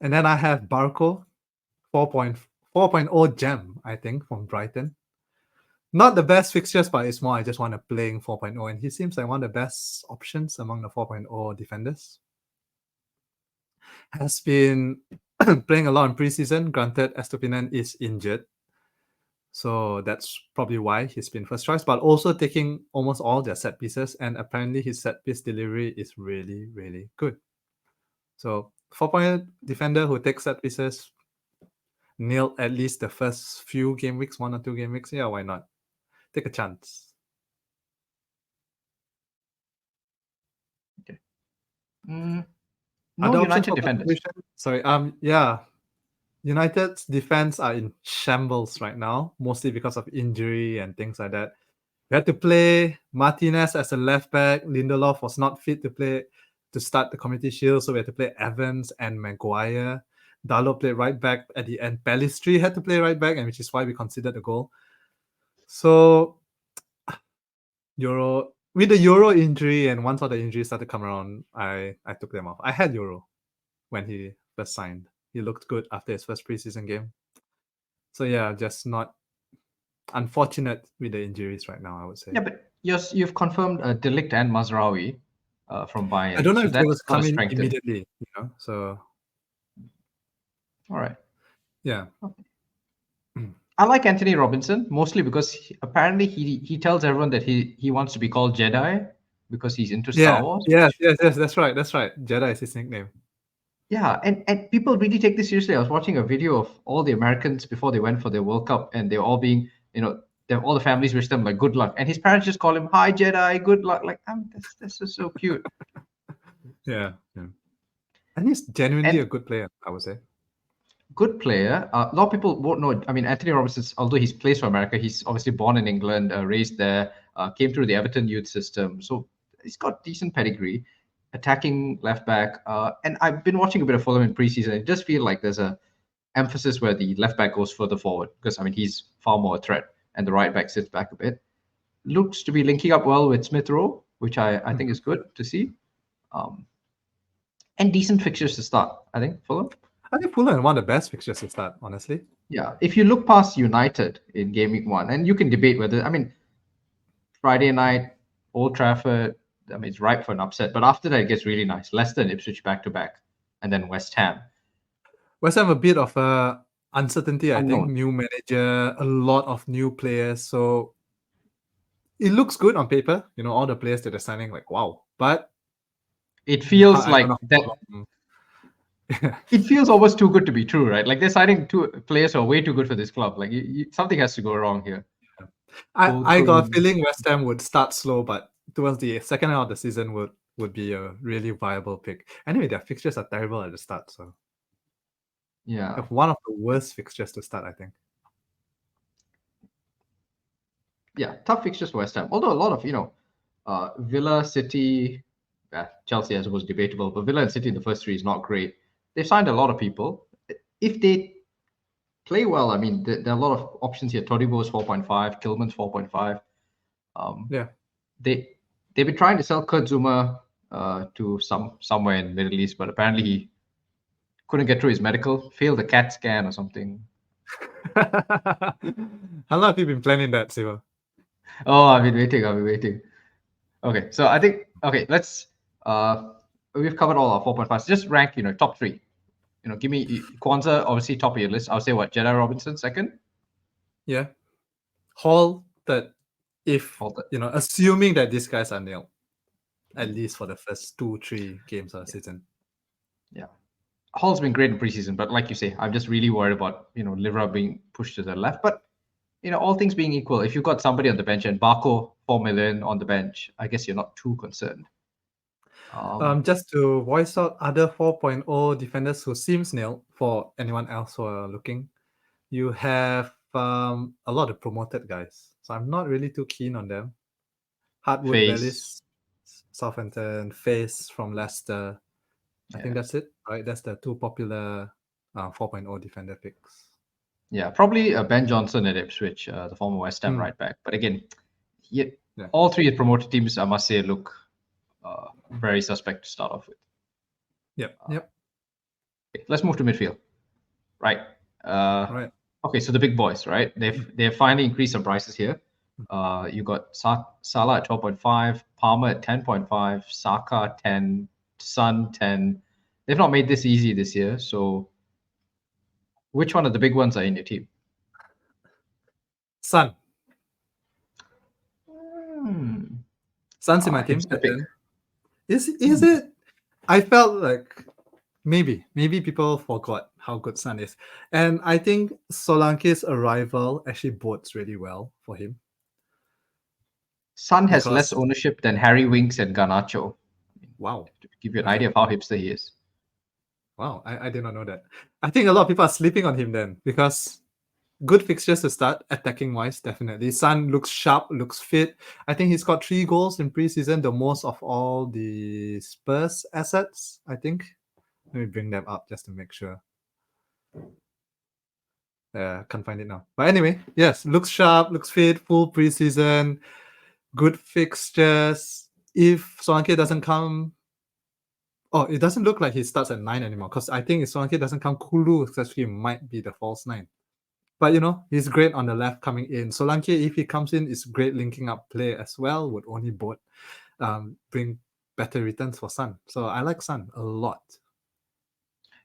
And then I have Barco, 4.0 gem, I think, from Brighton. Not the best fixtures, but it's more I just want to playing 4.0, and he seems like one of the best options among the 4.0 defenders. Has been playing a lot in preseason. Granted, Estupinan is injured, so that's probably why he's been first choice, but also taking almost all their set pieces, and apparently his set piece delivery is really, really good. So 4.0 defender who takes set pieces, nailed at least the first few game weeks, 1 or 2 game weeks. Yeah, why not? Take a chance. Okay. No United defenders. Sorry. United's defense are in shambles right now, mostly because of injury and things like that. We had to play Martinez as a left back. Lindelof was not fit to start the Community Shield, so we had to play Evans and Maguire. Dalot played right back at the end. Pellistri had to play right back, and which is why we considered the goal. So with the Euro injury, and once all the injuries started to come around, I took them off. I had Euro when he first signed. He looked good after his first preseason game. So yeah, just not unfortunate with the injuries right now, I would say. Yeah, but you've confirmed De Ligt and Mazraoui from Bayern. I don't know if they was coming immediately, so. All right. Yeah. Okay. I like Anthony Robinson mostly because apparently he tells everyone that he wants to be called Jedi because he's into Star Wars. Yes, that's right. Jedi is his nickname. Yeah, and people really take this seriously. I was watching a video of all the Americans before they went for their World Cup, and they're all being, all the families wish them like good luck, and his parents just call him "Hi Jedi, good luck." Like, that's just so cute. Yeah, and he's genuinely a good player, I would say. Good player. A lot of people won't know. I mean, Anthony Robinson, although he's plays for America, he's obviously born in England, raised there, came through the Everton youth system, so he's got decent pedigree. Attacking left back, and I've been watching a bit of Fulham in preseason. I just feel like there's a emphasis where the left back goes further forward because he's far more a threat, and the right back sits back a bit. Looks to be linking up well with Smith Rowe, which I think is good to see. And decent fixtures to start, I think, Fulham. I think Fulham are one of the best fixtures to start, honestly. Yeah, if you look past United in Game Week 1, and you can debate whether, Friday night, Old Trafford, it's ripe for an upset. But after that, it gets really nice. Leicester and Ipswich back-to-back, and then West Ham. West Ham a bit of uncertainty, I think. New manager, a lot of new players. So it looks good on paper. All the players that they're signing, like, wow. But it feels like that. It feels almost too good to be true, right? Like they're signing 2 players who are way too good for this club. Like something has to go wrong here. Yeah. I got a feeling West Ham would start slow, but towards the second half of the season would be a really viable pick. Anyway, their fixtures are terrible at the start, so. Yeah. Have one of the worst fixtures to start, I think. Yeah, tough fixtures for West Ham. Although a lot of, Villa, City, Chelsea, I suppose, debatable, but Villa and City in the first three is not great. They've signed a lot of people. If they play well, I mean, there are a lot of options here. Todibo's 4.5, Kilman's 4.5. Yeah. They've been trying to sell Kurt Zuma to somewhere in the Middle East, but apparently he couldn't get through his medical, failed the CAT scan or something. How long have you been planning that, Siva? Oh, I've been waiting. Okay, so I think let's we've covered all our 4.5s. Just rank, top three. Give me Kwanzaa, obviously top of your list. I'll say what, Jedi Robinson second? Yeah. Hall third. If Hall third. assuming that these guys are nailed, at least for the first 2-3 games of the season. Yeah. Hall's been great in preseason, but like you say, I'm just really worried about, Livra being pushed to the left. But all things being equal, if you've got somebody on the bench and Barco 4 million on the bench, I guess you're not too concerned. Just to voice out other 4.0 defenders who seems nailed for anyone else who are looking, you have a lot of promoted guys. So I'm not really too keen on them. Hartwood Face. Bellis, Southampton, Face from Leicester. I think that's it, right? That's the two popular 4.0 defender picks. Yeah, probably Ben Johnson at Ipswich, the former West Ham right back. But again, all three promoted teams, I must say, look very suspect to start off with. Yep. Okay, let's move to midfield. Right. Right. Okay, so the big boys, right? They've finally increased some prices here. You got Salah at 12.5, Palmer at 10.5, Saka 10, Son 10. They've not made this easy this year. So which one of the big ones are in your team? Son. Son's in my team. Is it? I felt like maybe people forgot how good Son is. And I think Solanke's arrival actually bodes really well for him. Son has less ownership than Harry Winks and Garnacho. Wow. To give you an idea of how hipster he is. Wow, I did not know that. I think a lot of people are sleeping on him then, because good fixtures to start, attacking wise, definitely. Son looks sharp, looks fit. I think he's got 3 goals in preseason, the most of all the Spurs assets, I think. Let me bring them up just to make sure. Can't find it now. But anyway, yes, looks sharp, looks fit, full preseason, good fixtures. If Solanke doesn't come, it doesn't look like he starts at 9 anymore, because I think if Solanke doesn't come, Kulu actually might be the false 9. But he's great on the left coming in. Solanke, if he comes in, is great linking up play as well. Would only bring better returns for Son. So I like Son a lot.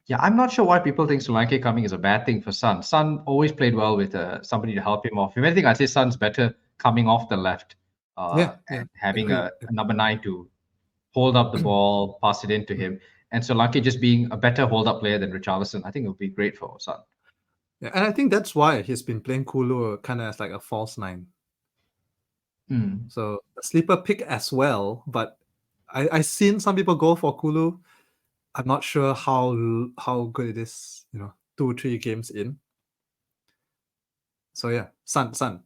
Yeah, I'm not sure why people think Solanke coming is a bad thing for Son. Son always played well with somebody to help him off. If anything, I'd say Son's better coming off the left and having a number 9 to hold up the ball, pass it into him. And Solanke just being a better hold-up player than Richarlison, I think it would be great for Son. Yeah, and I think that's why he's been playing Kulu kind of as like a false 9. So a sleeper pick as well, but I've seen some people go for Kulu. I'm not sure how good it is, 2-3 games in. So yeah, Son.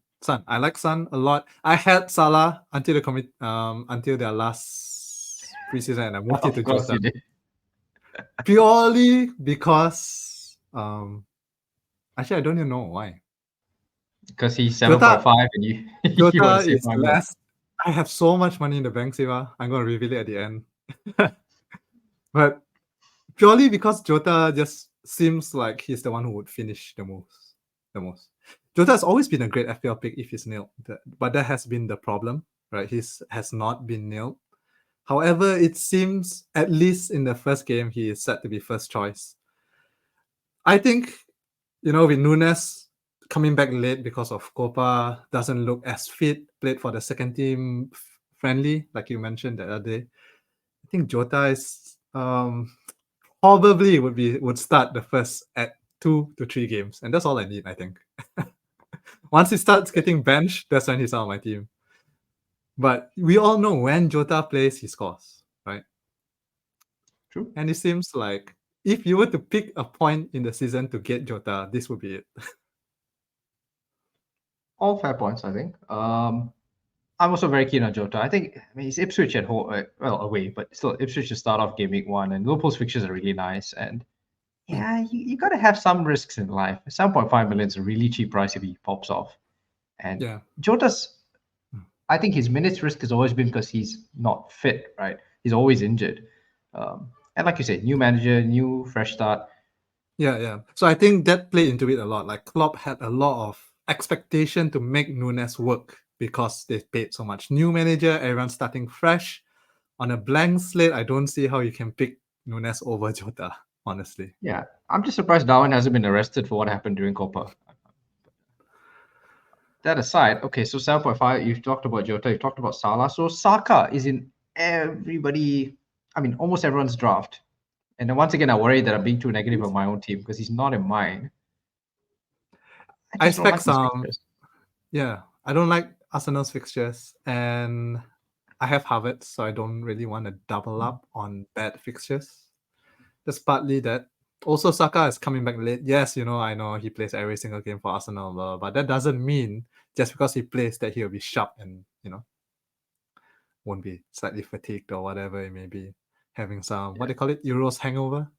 I like Son a lot. I had Salah until until their last preseason, and I moved it to Jota. Purely because actually I don't even know why. Because he's 7.5 and you Jota is less. I have so much money in the bank, Siva. I'm gonna reveal it at the end. But purely because Jota just seems like he's the one who would finish the most. Jota has always been a great FPL pick if he's nailed, but that has been the problem, right? He has not been nailed. However, it seems, at least in the first game, he is set to be first choice. I think, with Nunes coming back late because of Copa, doesn't look as fit, played for the second team friendly, like you mentioned the other day. I think Jota is probably would start the first at 2 to 3 games, and that's all I need, I think. Once he starts getting benched, that's when he's on my team. But we all know when Jota plays, he scores, right? True. And it seems like if you were to pick a point in the season to get Jota, this would be it. All fair points, I think. I'm also very keen on Jota. I think, I mean, he's Ipswich at home, well, away, but still, Ipswich to start off game week 1, and Liverpool's fixtures are really nice. And yeah, you got to have some risks in life. 7.5 million is a really cheap price if he pops off. And Yeah. Jota's, I think his minutes risk has always been because he's not fit, right? He's always injured. And like you said, new manager, new fresh start. Yeah. So I think that played into it a lot. Like Klopp had a lot of expectation to make Nunes work because they paid so much. New manager, everyone starting fresh. On a blank slate, I don't see how you can pick Nunes over Jota, honestly. Yeah, I'm just surprised Darwin hasn't been arrested for what happened during Copa. That aside, okay, so 7.5, you've talked about Jota, you've talked about Salah. So Saka is in almost everyone's draft. And then once again, I worry that I'm being too negative on my own team because he's not in mine. I I just don't expect like his some. fixtures. Yeah, I don't like Arsenal's fixtures, and I have Havertz, so I don't really want to double up on bad fixtures. That's partly that. Also, Saka is coming back late. Yes, I know he plays every single game for Arsenal, but that doesn't mean just because he plays that he'll be sharp and won't be slightly fatigued or whatever it may be. Having some what they call it, Euros hangover.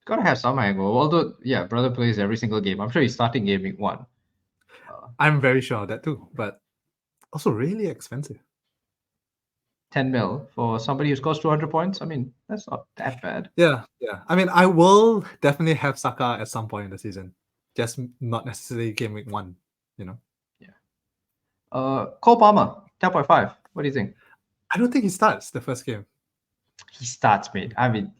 Gotta have some angle. Although, yeah, brother plays every single game. I'm sure he's starting game week 1. I'm very sure of that too, but also really expensive. 10 mil for somebody who scores 200 points. I mean, that's not that bad. Yeah. I mean, I will definitely have Saka at some point in the season, just not necessarily game week 1. Yeah. Cole Palmer, 10.5. What do you think? I don't think he starts the first game. He starts, mate. I mean,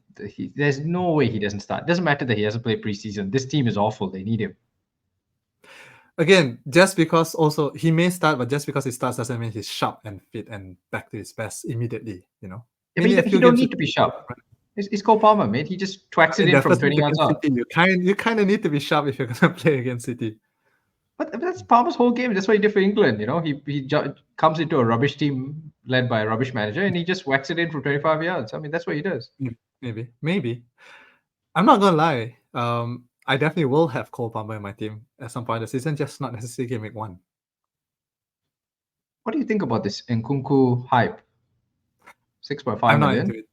there's no way he doesn't start. Doesn't matter that he hasn't played preseason. This team is awful. They need him. Again, just because also he may start, but just because he starts doesn't mean he's sharp and fit and back to his best immediately. Yeah, Maybe but he don't need to be sharp. It's Cole Palmer, mate. He just twacks it in from 20 yards out. City, you kind of need to be sharp if you're gonna play against City. But that's Palmer's whole game. That's what he did for England. He comes into a rubbish team led by a rubbish manager, and he just whacks it in from 25 yards. I mean, that's what he does. Maybe. I'm not gonna lie. I definitely will have Cole Palmer in my team at some point in the season, just not necessarily game week 1. What do you think about this Nkunku hype? 6.5 I'm million. not into it.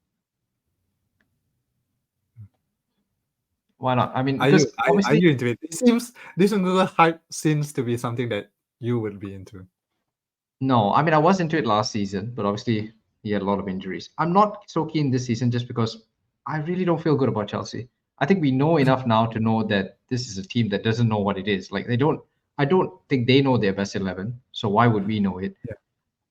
Why not? I mean, Are because you into it? It seems this Nkunku hype seems to be something that you would be into. No, I mean, I was into it last season, but obviously he had a lot of injuries. I'm not so keen this season just because I really don't feel good about Chelsea. I think we know enough now to know that this is a team that doesn't know what it is. Like I don't think they know their best 11. So why would we know it? Yeah.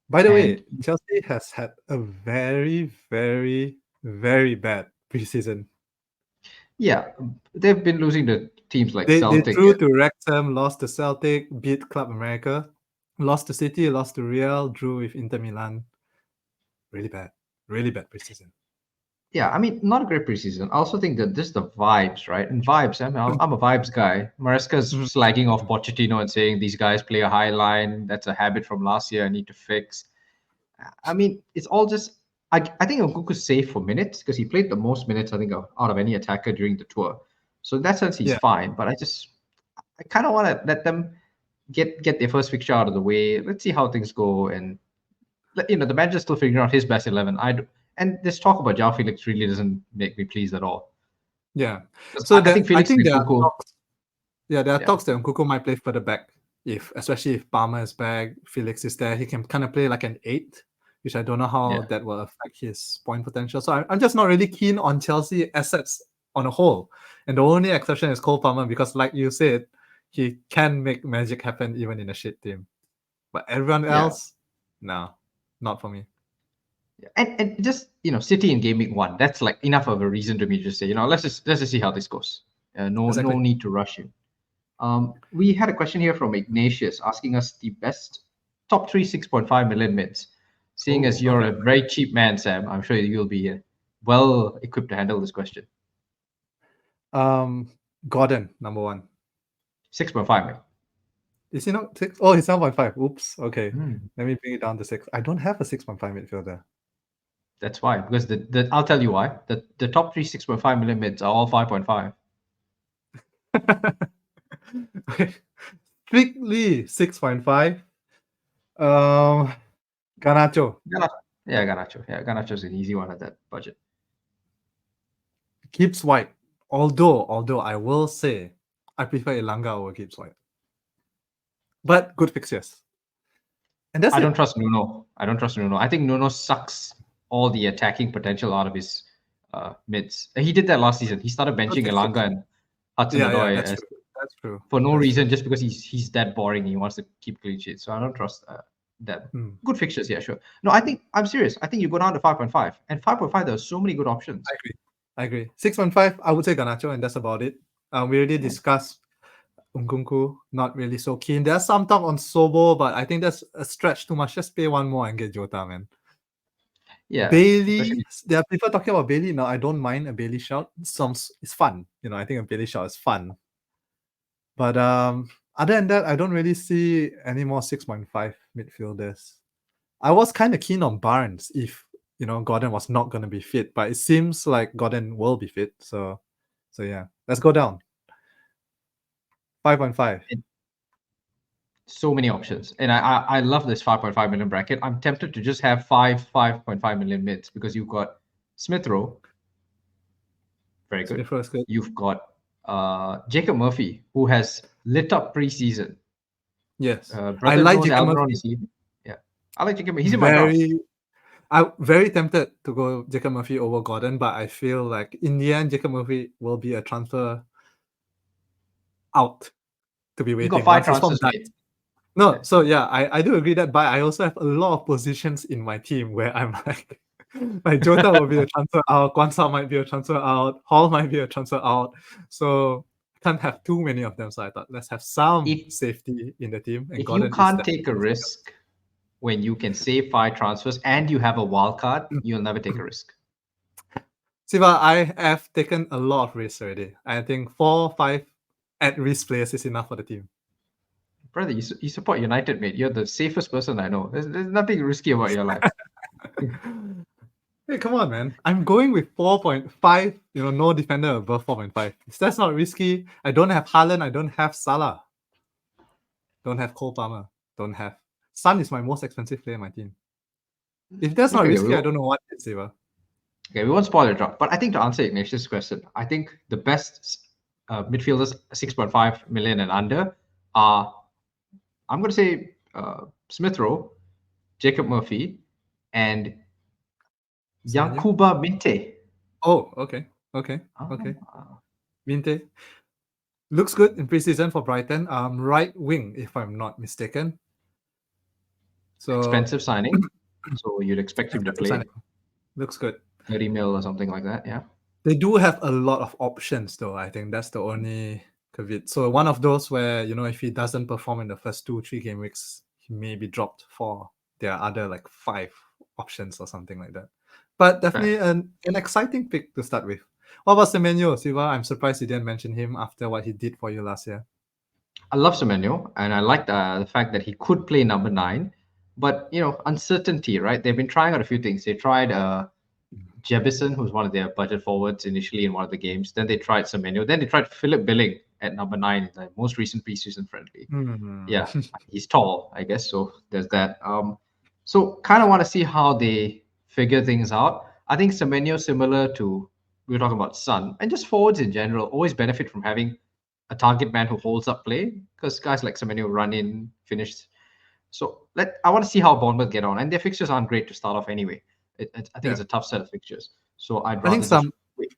By the way, Chelsea has had a very, very, very bad preseason. Yeah, they've been losing to teams like They Celtic. drew to Wrexham, lost to Celtic, beat Club America, lost to City, lost to Real, drew with Inter Milan. Really bad preseason. Yeah, I mean, not a great preseason. I also think that this is the vibes, right? And vibes, I mean, I'm a vibes guy. Maresca's slagging off Pochettino and saying these guys play a high line. That's a habit from last year. I need to fix. I mean, it's all just. I think Nkunku's safe for minutes because he played the most minutes, I think, out of any attacker during the tour. So in that sense, he's fine. But I kind of want to let them get their first fixture out of the way. Let's see how things go. And, the manager's still figuring out his best 11. And this talk about João Felix really doesn't make me pleased at all. Yeah. So I think Felix there are talks. Yeah, there are talks that Nkunku might play further back, especially if Palmer is back, Felix is there. He can kind of play like an 8, which I don't know how that will affect his point potential. So I'm just not really keen on Chelsea assets on a whole. And the only exception is Cole Palmer because, like you said, he can make magic happen even in a shit team. But everyone else, no, not for me. And just City in game week 1, that's like enough of a reason to me to just say, let's just see how this goes. No need to rush in. We had a question here from Ignatius asking us the best top 3 6.5 million mids. Seeing as you're a very cheap man, Sam, I'm sure you'll be well equipped to handle this question. Gordon, number 1. 6.5 million. Is he not 6? Oh, he's 7.5. Oops. Okay. Let me bring it down to 6. I don't have a 6.5 midfielder. That's why, because I'll tell you why. The top three 6.5 million mids are all 5.5. Strictly 6.5. Um, Garnacho Yeah, Garnacho. Yeah, Garnacho's an easy one at that budget. Gibbs White. Although I will say I prefer Ilanga over Gibbs White, but good fixtures, and that's I don't it. trust Nuno. I think Nuno sucks all the attacking potential out of his mids. He did that last season. He started Good benching fixtures. Elanga and Hudson Yeah, Odoi that's as true. That's true. for no That's reason, true. just because he's that boring. He wants to keep clean sheets. So I don't trust them. Hmm. Good fixtures, yeah, sure. No, I think I'm serious. I think you go down to 5.5, and 5.5 there are so many good options. I agree. 6.5, I would say Garnacho, and that's about it. We already Yeah. discussed Nkunku, not really so keen. There's some talk on Sobo, but I think that's a stretch too much. Just pay one more and get Jota, man. Yeah, Bailey, especially there are people talking about Bailey now. I don't mind a Bailey shout. It's fun. I think a Bailey shout is fun. But other than that, I don't really see any more 6.5 midfielders. I was kind of keen on Barnes if Gordon was not going to be fit, but it seems like Gordon will be fit. So yeah, let's go down. 5.5. so many options. And I love this 5.5 million bracket. I'm tempted to just have 5.5 million mids because you've got Smith Rowe, very good. Smith Rowe is good. You've got Jacob Murphy, who has lit up preseason. Yes, I Brother like knows Jacob Almiron Murphy. is even. Yeah, I like Jacob. He's in my drafts. I'm very tempted to go Jacob Murphy over Gordon, but I feel like in the end, Jacob Murphy will be a transfer out to be You got waiting five once his form transfers dies. made. No, Yeah. so yeah, I do agree that, but I also have a lot of positions in my team where I'm like Jota will be a transfer out, Kwanzaa might be a transfer out, Hall might be a transfer out. So can't have too many of them. So I thought let's have some If safety in the team, and if you Gordon is can't definitely take a risk when you can save 5 transfers and you have a wild card, you'll never take a risk. Siva, I have taken a lot of risks already. I think 4-5 at-risk players is enough for the team. Brother, you support United, mate. You're the safest person I know. There's nothing risky about your life. Hey, come on, man. I'm going with 4.5, no defender above 4.5. That's not risky. I don't have Haaland. I don't have Salah. Don't have Cole Palmer. Don't have. Son is my most expensive player in my team. If that's not Okay, risky, I don't know what is, Siva. Okay, we won't spoil the draft. But I think to answer Ignatius' question, I think the best midfielders 6.5 million and under are, I'm going to say, Smith Rowe, Jacob Murphy, and Semenyo? Yankuba Minte. Oh, okay. Okay. Minteh. Looks good in preseason for Brighton. Right wing, if I'm not mistaken. So Expensive signing. So you'd expect him to play signing. Looks good. 30 mil or something like that. Yeah. They do have a lot of options, though. I think that's the only caveat. So one of those where, if he doesn't perform in the first 2-3 game weeks, he may be dropped for their other 5 options or something like that. But definitely an exciting pick to start with. What about Semenyo, Siva? I'm surprised you didn't mention him after what he did for you last year. I love Semenyo, and I like the fact that he could play number 9. But, uncertainty, right? They've been trying out a few things. They tried Jebison, who's one of their budget forwards initially in one of the games. Then they tried Semenyo. Then they tried Philip Billing at number 9, the most recent preseason friendly. Yeah, he's tall, I guess. So there's that. So kind of want to see how they figure things out. I think Semenyo, similar to we were talking about Sun, and just forwards in general, always benefit from having a target man who holds up play because guys like Semenyo run in, finish. So I want to see how Bournemouth get on, and their fixtures aren't great to start off anyway. I think it's a tough set of fixtures. So I'd I think rather just wait.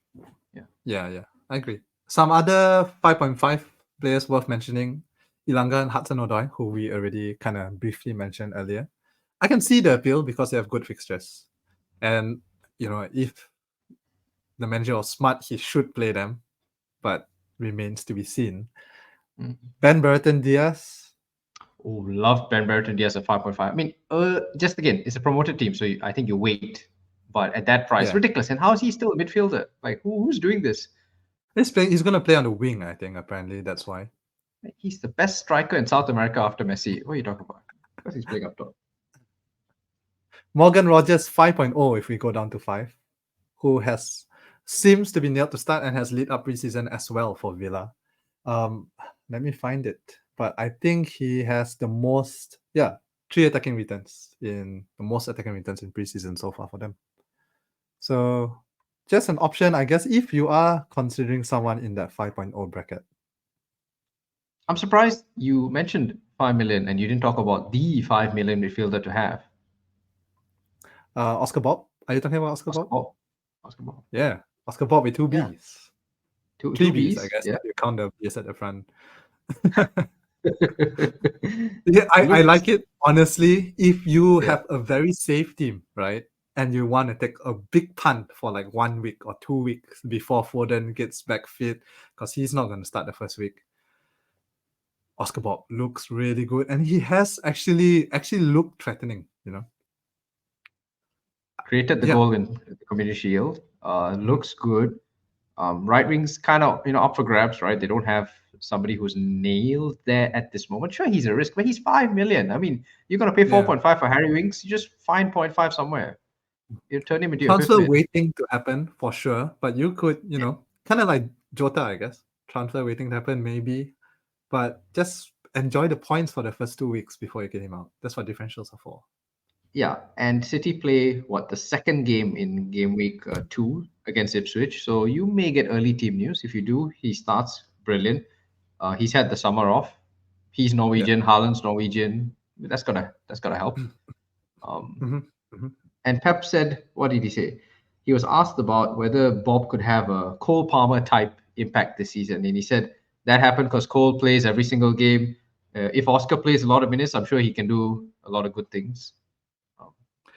Yeah, I agree. Some other 5.5 players worth mentioning, Ilanga and Hudson Odoi, who we already kind of briefly mentioned earlier. I can see the appeal because they have good fixtures. And, if the manager was smart, he should play them, but remains to be seen. Ben Burton Diaz. Oh, love Ben Brereton Diaz at 5.5. I mean, just again, it's a promoted team, so I think you wait. But at that price, ridiculous. And how is he still a midfielder? Like, who's doing this? He's going to play on the wing, I think, apparently. That's why. He's the best striker in South America after Messi. What are you talking about? Because he's playing up top. Morgan Rogers 5.0 if we go down to 5, who seems to be nailed to start and has lead up preseason as well for Villa. Let me find it. But I think he has the most, 3 attacking returns in preseason so far for them. So just an option, I guess, if you are considering someone in that 5.0 bracket. I'm surprised you mentioned 5 million and you didn't talk about the 5 million midfielder to have. Oscar Bobb. Are you talking about Oscar Bobb? Oscar Bobb. Yeah, Oscar Bobb with 2 Bs. Yeah. 3 Two Bs, Bs, I guess, yeah. if you count the Bs at the front. Yeah, I like it. Honestly, if you have a very safe team, right, and you want to take a big punt for like 1 week or 2 weeks before Foden gets back fit, because he's not going to start the first week. Oscar Bobb looks really good, and he has actually looked threatening, Created the goal in the Community Shield. Looks good. Right wing's kind of up for grabs, right? They don't have somebody who's nailed there at this moment. Sure, he's a risk, but he's 5 million. I mean, you're gonna pay 4.5 for Harry Winks. You just find 0.5 somewhere. You turn him into your fifth Transfer mid. waiting to happen for sure, but you could, kind of like Jota, I guess. Transfer waiting to happen, maybe, but just enjoy the points for the first 2 weeks before you get him out. That's what differentials are for. Yeah, and City play the second game in game week 2 against Ipswich. So you may get early team news. If you do, he starts brilliant. He's had the summer off. He's Norwegian. Haaland's Norwegian. That's gonna help. And Pep said, what did he say? He was asked about whether Bobb could have a Cole Palmer type impact this season, and he said that happened because Cole plays every single game. If Oscar plays a lot of minutes, I'm sure he can do a lot of good things.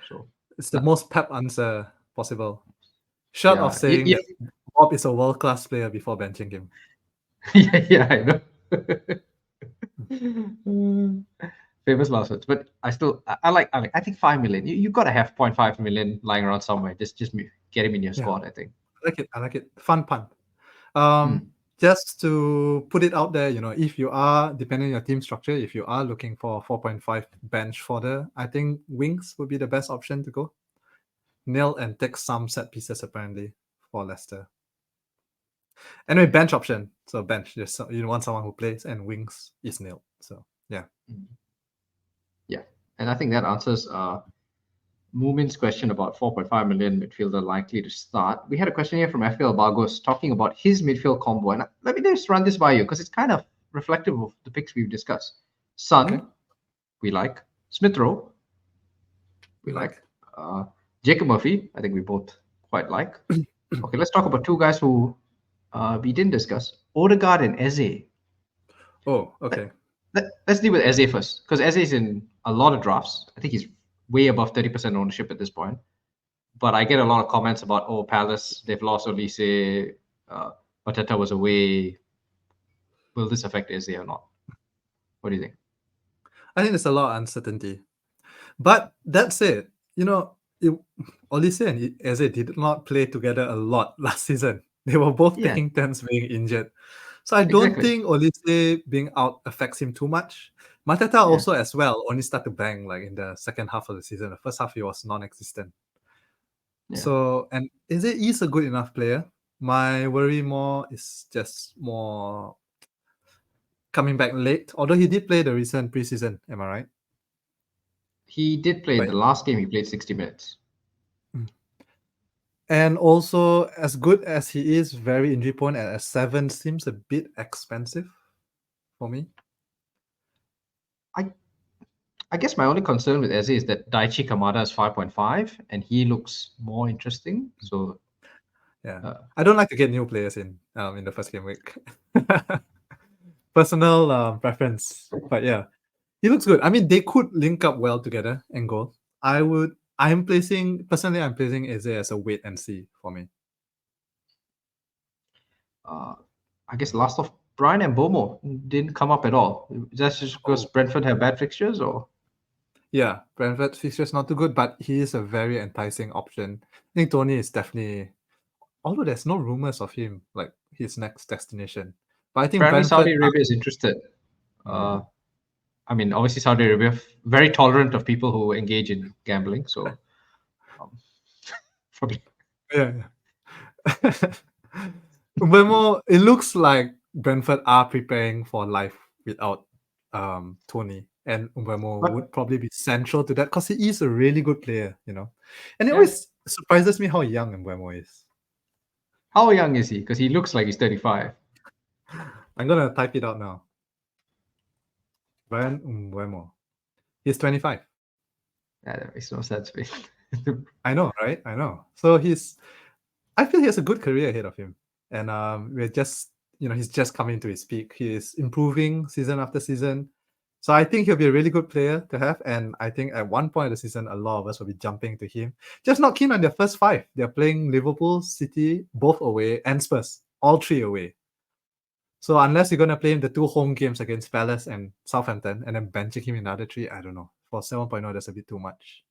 So it's the most Pep answer possible. Short of saying yeah. that Bobb is a world-class player before benching him. Yeah, I know. Famous last words, but I like. I think 5 million. You got to have 0.5 million lying around somewhere. Just get him in your squad. I think. I like it. Fun punt. Hmm. Just to put it out there, if you are, depending on your team structure, if you are looking for 4.5 bench fodder, I think wings would be the best option to go. Nail and take some set pieces apparently for Leicester. Anyway, bench option. So bench, just you want someone who plays, and wings is nil. So yeah. Yeah, and I think that answers Moomin's question about 4.5 million midfielder likely to start. We had a question here from FPL Bargos talking about his midfield combo, and let me just run this by you because it's kind of reflective of the picks we've discussed. Son, we like. Smith Rowe, we like. Jacob Murphy, I think we both quite like. Okay, let's talk about 2 guys who we didn't discuss: Odegaard and Eze. Oh, okay. Let's deal with Eze first, because Eze is in a lot of drafts. I think he's way above 30% ownership at this point. But I get a lot of comments about, Palace, they've lost Olise, Mateta was away. Will this affect Eze or not? What do you think? I think there's a lot of uncertainty. But that said, Olise and Eze did not play together a lot last season. They were both taking turns being injured. So I don't think Olise being out affects him too much. Mateta also as well only started to bang like in the second half of the season. The first half he was non-existent. So, and Eze is a good enough player. My worry more is just more coming back late. Although he did play the recent preseason, am I right? He did play the last game. He played 60 minutes. And also, as good as he is, very injury prone at 7 seems a bit expensive for me. I guess my only concern with Eze is that Daichi Kamada is 5.5 and he looks more interesting. So I don't like to get new players in the first game week. Personal preference, but yeah, he looks good. I mean, they could link up well together and go. I'm placing Eze as a wait and see for me. I guess last of Brian and Bomo didn't come up at all. That's just because Brentford have bad fixtures, or? Yeah, Brentford fixtures not too good, but he is a very enticing option. I think Tony is definitely, although there's no rumors of him like his next destination. But I think apparently Brentford, Saudi Arabia is interested. I mean, obviously Saudi Arabia very tolerant of people who engage in gambling. So um, probably Yeah. Mbemo, it looks like Brentford are preparing for life without Tony, and Mbemo but would probably be central to that because he is a really good player, And it yeah. always surprises me how young Mbemo is. How young is he? Because he looks like he's 35. I'm gonna type it out now. Brian Mbemo. He's 25. Yeah, that makes no sense. I know, right? I know. So I feel he has a good career ahead of him. And we're just, he's just coming to his peak. He is improving season after season. So I think he'll be a really good player to have. And I think at one point of the season, a lot of us will be jumping to him. Just not keen on their first five. They're playing Liverpool, City, both away, and Spurs, all three away. So unless you're going to play him the 2 home games against Palace and Southampton and then benching him in the other 3, I don't know. For 7.0, that's a bit too much.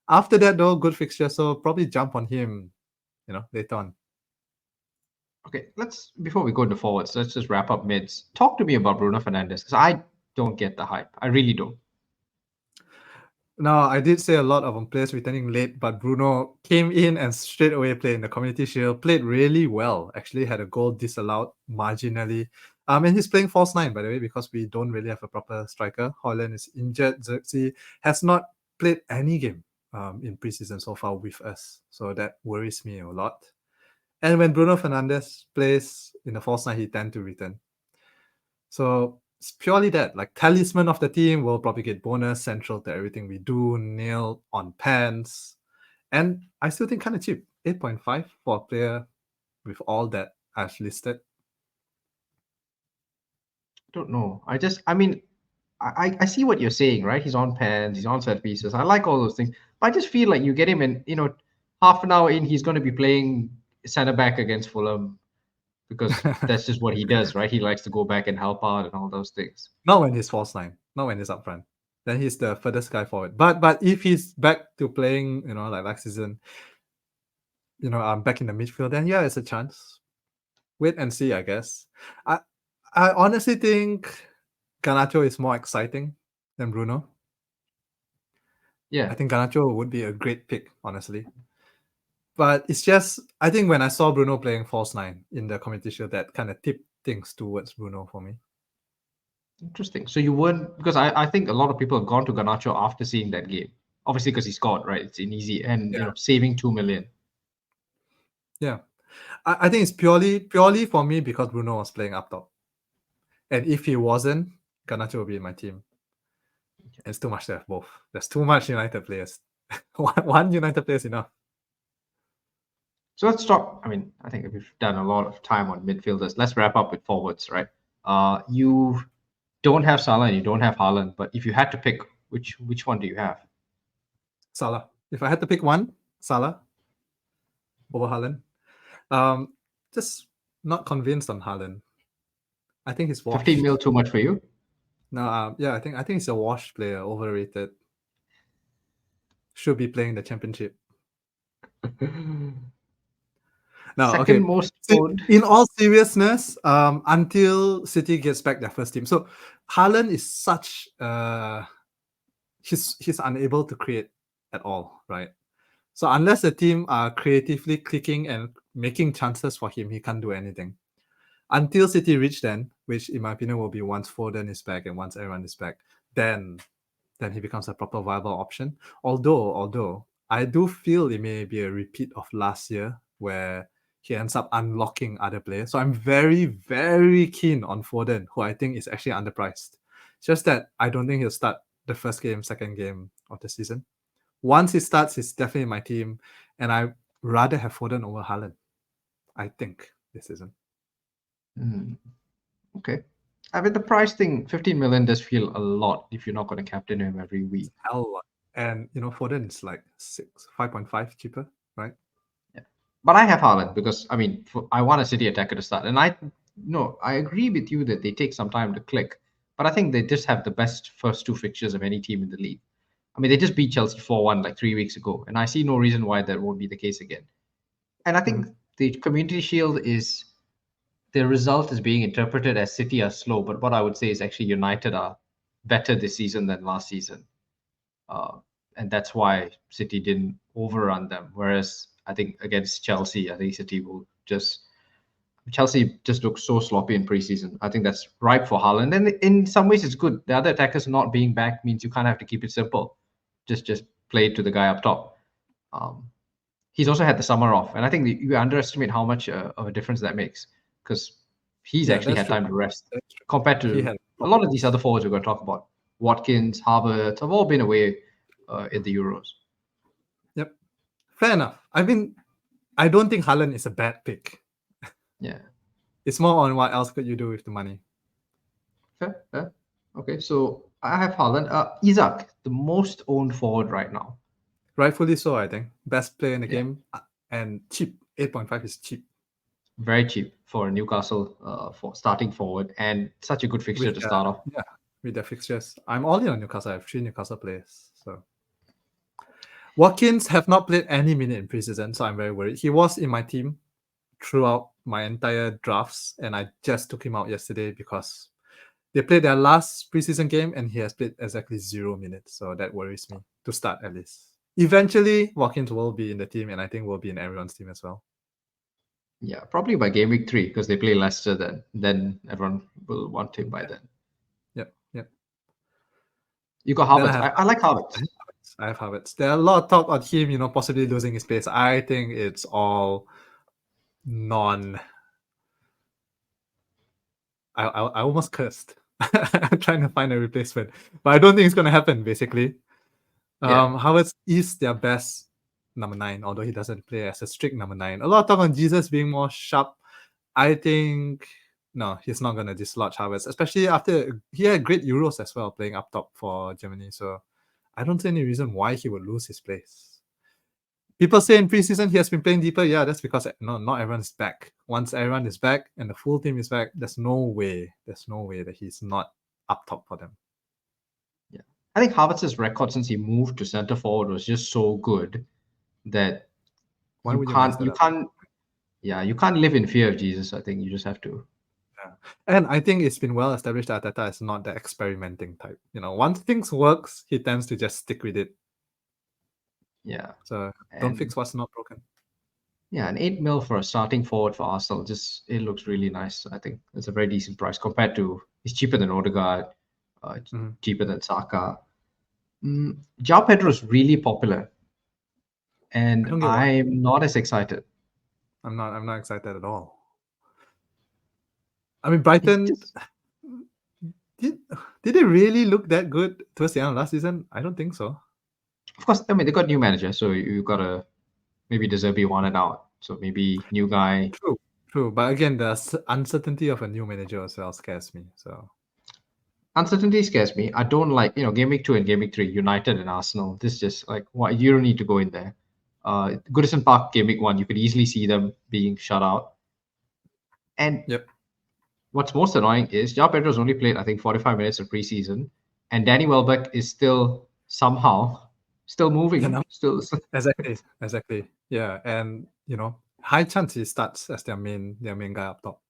After that, though, good fixture. So probably jump on him, later on. Okay, before we go into forwards, let's just wrap up mids. Talk to me about Bruno Fernandes because I don't get the hype. I really don't. Now, I did say a lot of players returning late, but Bruno came in and straight away played in the Community Shield. Played really well. Actually, had a goal disallowed marginally. And he's playing false 9, by the way, because we don't really have a proper striker. Haaland is injured. Xerxes has not played any game in preseason so far with us. So that worries me a lot. And when Bruno Fernandes plays in the false 9, he tends to return. So it's purely that, like talisman of the team will probably get bonus central to everything we do, nail on pants. And I still think kind of cheap. 8.5 for a player with all that I've listed. I don't know. I mean, I see what you're saying, right? He's on pens, he's on set pieces. I like all those things. But I just feel like you get him in, half an hour in, he's going to be playing center back against Fulham because that's just what he does, right? He likes to go back and help out and all those things. Not when he's false 9, not when he's up front. Then he's the furthest guy forward. But if he's back to playing, like last season, I'm back in the midfield, then yeah, it's a chance. Wait and see, I guess. I honestly think Garnacho is more exciting than Bruno. Yeah. I think Garnacho would be a great pick, honestly. But it's just, I think when I saw Bruno playing false 9 in the Community Shield, that kind of tipped things towards Bruno for me. Interesting. So you weren't, because I think a lot of people have gone to Garnacho after seeing that game. Obviously, because he scored, right? It's an easy and saving 2 million. Yeah. I think it's purely for me because Bruno was playing up top. And if he wasn't, Garnacho would be in my team. It's too much to have both. There's too much United players. One United player is enough. So let's talk. I mean, I think we've done a lot of time on midfielders. Let's wrap up with forwards, right? You don't have Salah and you don't have Haaland, but if you had to pick, which one do you have? Salah. If I had to pick one, Salah over Haaland. Just not convinced on Haaland. I think he's washed. 15 mil too much for you? No, yeah, I think he's a washed player, overrated. Should be playing the championship. No, Second okay. most In all seriousness, until City gets back their first team, so Haaland is such he's unable to create at all, right? So unless the team are creatively clicking and making chances for him, he can't do anything. Until City reach then, which in my opinion will be once Foden is back and once everyone is back, then he becomes a proper viable option. Although I do feel it may be a repeat of last year where he ends up unlocking other players. So I'm very, very keen on Foden, who I think is actually underpriced. Just that I don't think he'll start the first game, second game of the season. Once he starts, he's definitely in my team, and I rather have Foden over Haaland. I think this season. Okay. I mean, the price thing, 15 million does feel a lot if you're not going to captain him every week. Hell a lot. And, Foden is like 5.5 cheaper, right? Yeah. But I have Haaland because, I mean, I want a City attacker to start. And I agree with you that they take some time to click. But I think they just have the best first 2 fixtures of any team in the league. I mean, they just beat Chelsea 4-1 like 3 weeks ago. And I see no reason why that won't be the case again. And I think the Community Shield the result is being interpreted as City are slow. But what I would say is actually United are better this season than last season. And that's why City didn't overrun them. Whereas I think against Chelsea, I think Chelsea just looks so sloppy in preseason. I think that's ripe for Haaland. And in some ways, it's good. The other attackers not being back means you kind of have to keep it simple. Just play it to the guy up top. He's also had the summer off, and I think you underestimate how much of a difference that makes, because he's actually had time to rest compared to a lot of these other forwards we're going to talk about. Watkins, Havertz have all been away in the Euros. Yep, fair enough. I mean, I don't think Haaland is a bad pick. Yeah, it's more on what else could you do with the money. Fair. Okay, so I have Haaland. Isak, the most owned forward right now. Rightfully so, I think. Best player in the game and cheap. 8.5 is cheap. Very cheap for Newcastle for starting forward, and such a good fixture to start off. Yeah, with their fixtures. I'm all in on Newcastle. I have 3 Newcastle players. So Watkins have not played any minute in preseason, so I'm very worried. He was in my team throughout my entire drafts, and I just took him out yesterday because they played their last preseason game and he has played exactly 0 minutes. So that worries me to start at least. Eventually, Watkins will be in the team, and I think will be in everyone's team as well. Yeah, probably by game week 3, because they play Leicester then everyone will want him by then. Yep. You got Havertz. I like Havertz. I have Havertz. There are a lot of talk on him, possibly losing his place. I think it's all I almost cursed. I'm trying to find a replacement, but I don't think it's going to happen, basically. Havertz is their best number 9, although he doesn't play as a strict number 9. A lot of talk on Jesus being more sharp. I think, no, he's not going to dislodge Havertz, especially after he had great Euros as well, playing up top for Germany. So I don't see any reason why he would lose his place. People say in preseason he has been playing deeper. Yeah, that's because not everyone is back. Once everyone is back and the full team is back, there's no way that he's not up top for them. Yeah, I think Havertz's record since he moved to centre forward was just so good that you can't live in fear of Jesus. I think you just have to. Yeah. And I think it's been well established that Arteta is not the experimenting type. Once things works, he tends to just stick with it. Yeah. So don't fix what's not broken. Yeah, an 8 mil for a starting forward for Arsenal, it looks really nice. I think it's a very decent price compared to, it's cheaper than Odegaard, cheaper than Saka. João Pedro is really popular, and I'm not as excited. I'm not excited at all. I mean, Brighton, did they really look that good towards the end of last season? I don't think so. Of course, I mean, they got new manager, so you got to maybe De Zerbi wanted out. So maybe new guy. True. But again, the uncertainty of a new manager as well scares me. So uncertainty scares me. I don't like, game week 2 and game week 3, United and Arsenal. This is just like, what, you don't need to go in there. Goodison Park game week 1, you could easily see them being shut out. And what's most annoying is João Pedro's only played, I think, 45 minutes of preseason, and Danny Welbeck is still somehow still moving. Still exactly. Yeah, and high chance he starts as their main guy up top.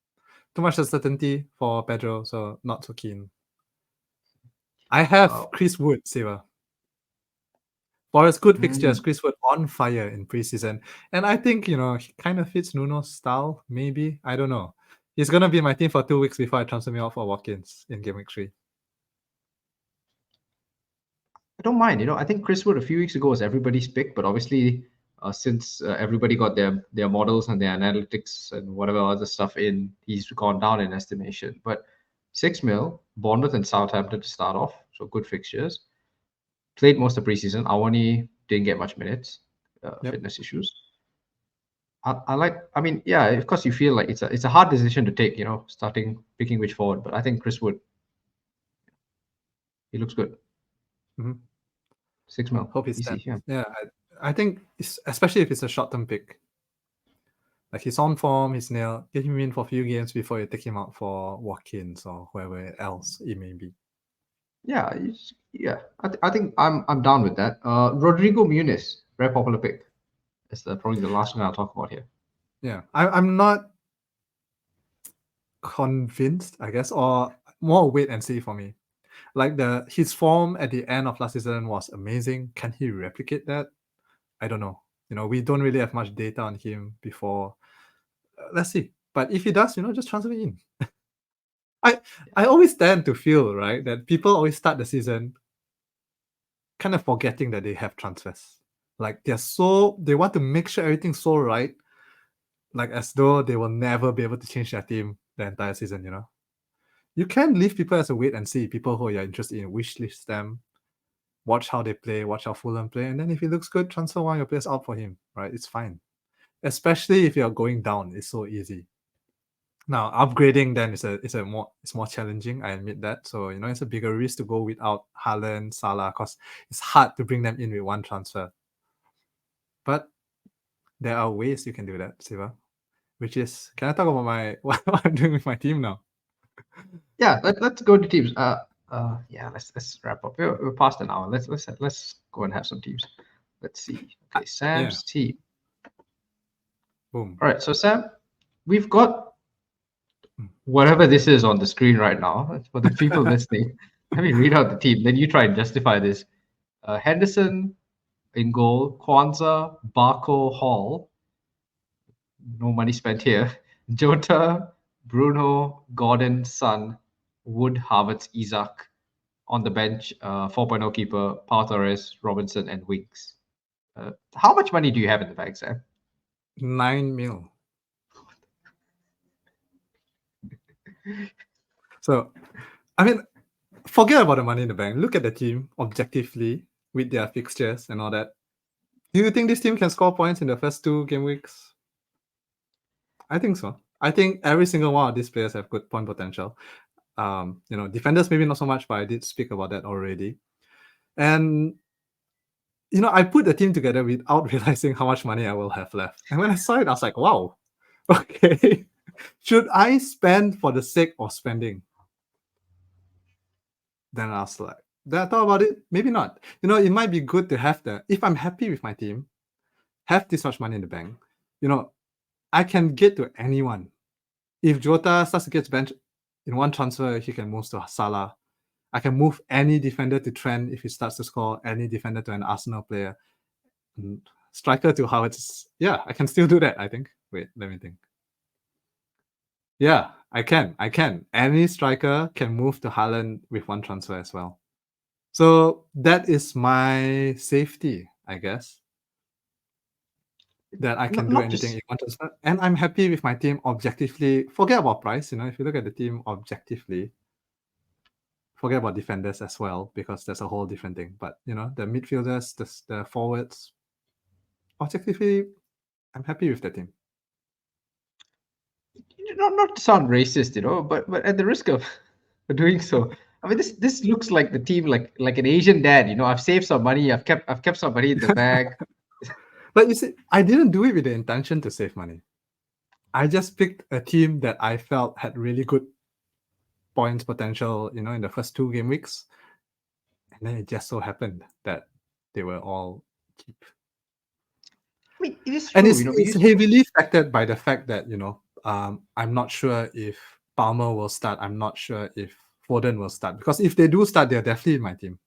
Too much uncertainty for Pedro, so not so keen. I have Chris Wood, Siva. For his good fixtures, Chris Wood on fire in preseason. And I think, he kind of fits Nuno's style, maybe. I don't know. He's going to be in my team for 2 weeks before I transfer me out for Watkins in game week 3. I don't mind. I think Chris Wood a few weeks ago was everybody's pick, but obviously since everybody got their models and their analytics and whatever other stuff in, he's gone down in estimation. But 6 mil, Bournemouth and Southampton to start off, so good fixtures. Played most of preseason. Awani didn't get much minutes, fitness issues. Of course you feel like it's a hard decision to take, picking which forward, but I think Chris Wood, he looks good. 6 mil. Hope he's easy. Yeah, I think especially if it's a short-term pick. Like he's on form, he's nailed. Get him in for a few games before you take him out for Watkins or whoever else it may be. Yeah. I think I'm down with that. Rodrigo Muniz, very popular pick. That's probably the last one I'll talk about here. Yeah, I'm not convinced, I guess, or more wait and see for me. Like his form at the end of last season was amazing. Can he replicate that? I don't know. We don't really have much data on him before. Let's see. But if he does, just transfer in. I always tend to feel, right, that people always start the season kind of forgetting that they have transfers. Like they want to make sure everything's so right, like as though they will never be able to change their team the entire season. You can leave people as a wait and see, people who you're interested in, wish list them, watch how they play, watch how Fulham play, and then if he looks good, transfer one of your players out for him, right? It's fine. Especially if you're going down, it's so easy. Now upgrading then is more challenging. I admit that. So it's a bigger risk to go without Haaland, Salah, because it's hard to bring them in with one transfer. But there are ways you can do that, Siva. Which is, can I talk about what I'm doing with my team now? Yeah, let's go to teams. Yeah, let's wrap up. We're past an hour. Let's go and have some teams. Let's see. Okay, Sam's team. Boom. All right, so Sam, we've got whatever this is on the screen right now. For the people listening, let me read out the team. Then you try and justify this. Henderson in goal, Kwanzaa, Barco, Hall. No money spent here. Jota, Bruno, Gordon, Son, Wood, Havertz, Isaac. On the bench, 4.0 keeper, Pau Torres, Robinson, and Winks. How much money do you have in the bank, Sam? 9 mil. So, I mean, forget about the money in the bank. Look at the team objectively with their fixtures and all that. Do you think this team can score points in the first 2 game weeks? I think so. I think every single one of these players have good point potential. Defenders maybe not so much, but I did speak about that already. And I put the team together without realizing how much money I will have left. And when I saw it, I was like, wow, okay. Should I spend for the sake of spending? Then I was like, then I thought about it, maybe not. It might be good to have if I'm happy with my team, have this much money in the bank, I can get to anyone. If Jota starts to get benched in one transfer, he can move to Salah. I can move any defender to Trent if he starts to score, any defender to an Arsenal player. Striker to Howard. Yeah, I can still do that, I think. Wait, let me think. Yeah, I can. Any striker can move to Haaland with one transfer as well. So that is my safety, I guess. That I can do anything in one transfer. And I'm happy with my team objectively. Forget about price, if you look at the team objectively, forget about defenders as well, because that's a whole different thing. But the midfielders, the forwards, objectively, I'm happy with the team. Not to sound racist, but at the risk of doing so, I mean, this looks like the team like an Asian dad. I've saved some money. I've kept some money in the bag. But you see, I didn't do it with the intention to save money. I just picked a team that I felt had really good points potential, in the first 2 game weeks. And then it just so happened that they were all cheap. I mean, it is true. And it's heavily factored by the fact that, I'm not sure if Palmer will start. I'm not sure if Foden will start. Because if they do start, they're definitely in my team.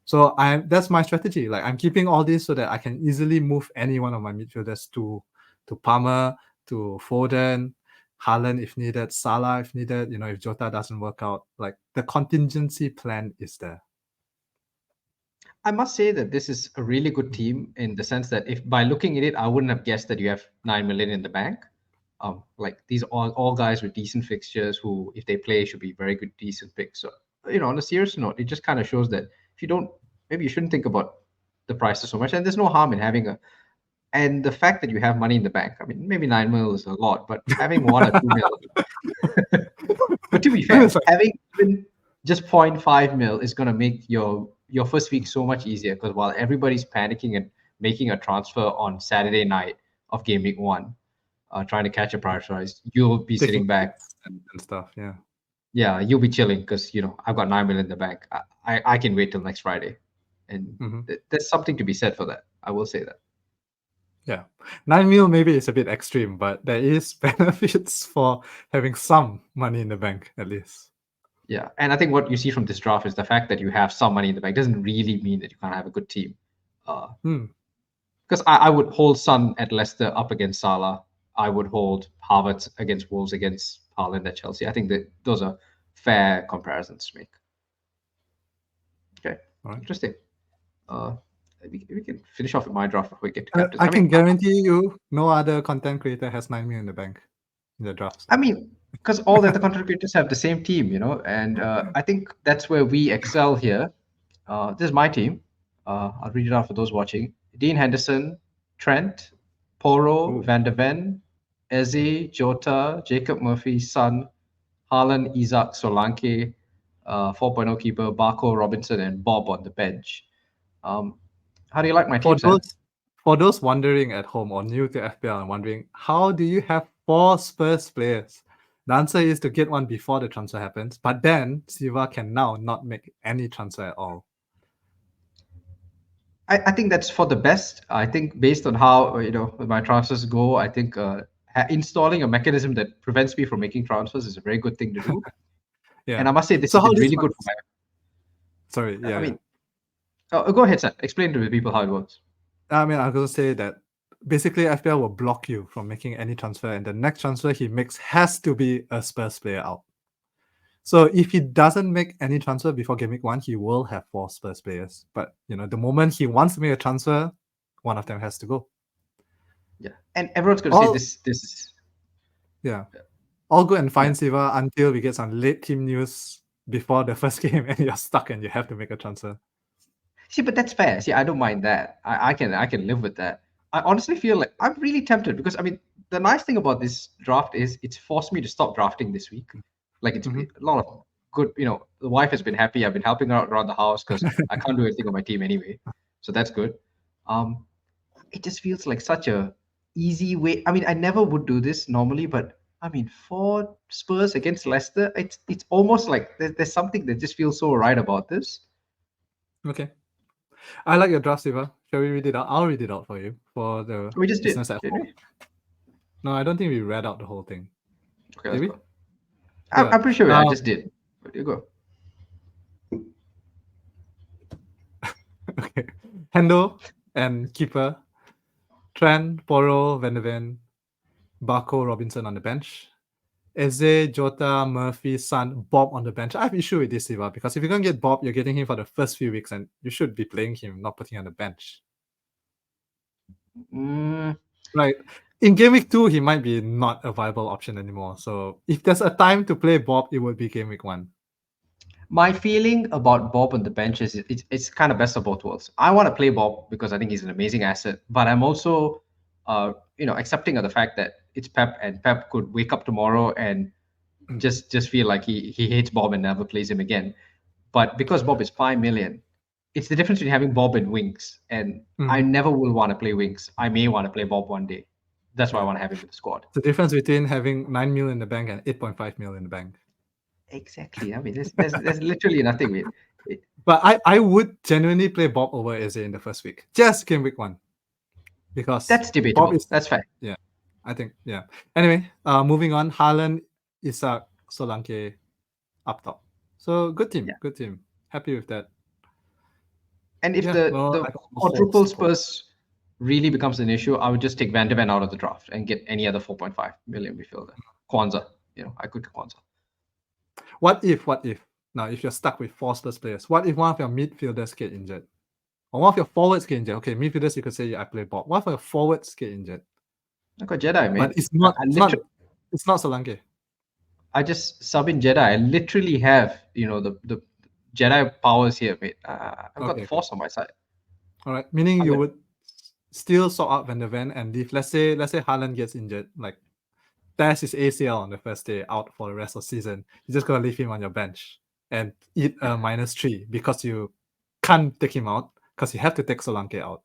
So that's my strategy. Like, I'm keeping all this so that I can easily move any one of my midfielders to Palmer, to Foden, Haaland if needed, Salah if needed, if Jota doesn't work out. Like, the contingency plan is there. I must say that this is a really good team in the sense that if by looking at it, I wouldn't have guessed that you have 9 million in the bank. Like these are all guys with decent fixtures who, if they play, should be very good, decent picks. So, on a serious note, it just kind of shows that if you don't, maybe you shouldn't think about the prices so much. And there's no harm in having and the fact that you have money in the bank. I mean, maybe 9 mil is a lot, but having 1 or 2 mil. But to be fair, having even just 0.5 mil is going to make your first week so much easier, because while everybody's panicking and making a transfer on Saturday night of game week 1, trying to catch a price, you'll be sitting back and stuff. Yeah, you'll be chilling because I've got 9 mil in the bank. I can wait till next Friday, and there's something to be said for that. I will say that. Yeah, 9 mil maybe is a bit extreme, but there is benefits for having some money in the bank at least. Yeah, and I think what you see from this draft is the fact that you have some money in the bank doesn't really mean that you can't have a good team. Because I would hold Son at Leicester up against Salah. I would hold Havertz against Wolves, against Haaland at Chelsea. I think that those are fair comparisons to make. Okay, Right. interesting. We can finish off with my draft before we get to I captains. can guarantee you no other content creator has 9 million in the bank in the drafts. I mean, because all the other content creators have the same team, and I think that's where we excel here. This is my team. I'll read it out for those watching. Dean Henderson, Trent, Porro, Ooh. Van de Ven, Eze, Jota, Jacob Murphy, Son, Haaland, Isaac, Solanke, 4.0 keeper, Barco, Robinson, and Bobb on the bench. How do you like my team, Sam? For those wondering at home or new to FPL and wondering, how do you have 4 Spurs players? The answer is to get one before the transfer happens, but then Silva can now not make any transfer at all. I think that's for the best. I think based on how my transfers go, I think installing a mechanism that prevents me from making transfers is a very good thing to do. Yeah. And I must say this So has how been this really good works- for my. Sorry, yeah. I mean, go ahead, sir. Explain to the people how it works. I mean, I'm going to say that basically FPL will block you from making any transfer, and the next transfer he makes has to be a Spurs player out. So if he doesn't make any transfer before game week 1, he will have 4 Spurs players. But the moment he wants to make a transfer, one of them has to go. Yeah, and everyone's going to say this. This is all good and fine, Siva, until we get some late team news before the first game, and you're stuck and you have to make a transfer. See, but that's fair. See, I don't mind that. I can live with that. I honestly feel like I'm really tempted because I mean the nice thing about this draft is it's forced me to stop drafting this week. Like it's a lot of good. The wife has been happy. I've been helping her out around the house because I can't do anything on my team anyway, so that's good. It just feels like such a easy way. I mean, I never would do this normally, but I mean, for Spurs against Leicester, it's almost like there's something that just feels so right about this. Okay. I like your draft, Siva. Shall we read it out? I'll read it out for you for the We just did. listeners at home. No, I don't think we read out the whole thing. Okay, did we? Go. I'm pretty sure I just did. But you go. Okay. Hendo and keeper. Trent, Porro, Van de Ven, Barco, Robinson on the bench. Eze, Jota, Murphy, Son, Bobb on the bench. I have issue with this, Siva, because if you're going to get Bobb, you're getting him for the first few weeks, and you should be playing him, not putting him on the bench. Right. In game week 2, he might be not a viable option anymore. So if there's a time to play Bobb, it would be game week 1. My feeling about Bobb on the bench is it's kind of best of both worlds. I want to play Bobb because I think he's an amazing asset, but I'm also, accepting of the fact that it's Pep, and Pep could wake up tomorrow and just feel like he hates Bobb and never plays him again. But because Bobb is 5 million, it's the difference between having Bobb and Winks, and I never will want to play Winks. I may want to play Bobb one day. That's why I want to have him in the squad. The difference between having 9 million in the bank and 8.5 million in the bank. Exactly. I mean, there's literally nothing with it. But I would genuinely play Bobb over Eze in the first week, just game week 1, because that's debatable. That's fair. Yeah, I think Anyway, moving on. Haaland, Isaac, Solanke, up top. So good team, good team. Happy with that. And if the quadruple Spurs really becomes an issue, I would just take Van de Ven out of the draft and get any other 4.5 million midfielder. Kwanzaa, I could get Kwanzaa. What if? Now, if you're stuck with 4 Spurs players, what if one of your midfielders get injured? Or one of your forwards get injured? Okay, midfielders, you could say I play Bobb. What if your forwards get injured? I got Jedi, man. But it's not Solanke. I just sub in Jedi. I literally have, the Jedi powers here, mate. I've got the Force on my side. All right, meaning you would still sort out Van de Ven and leave. Let's say Haaland gets injured, like tears his ACL on the first day, out for the rest of the season. You're just gonna leave him on your bench and eat a -3 because you can't take him out because you have to take Solanke out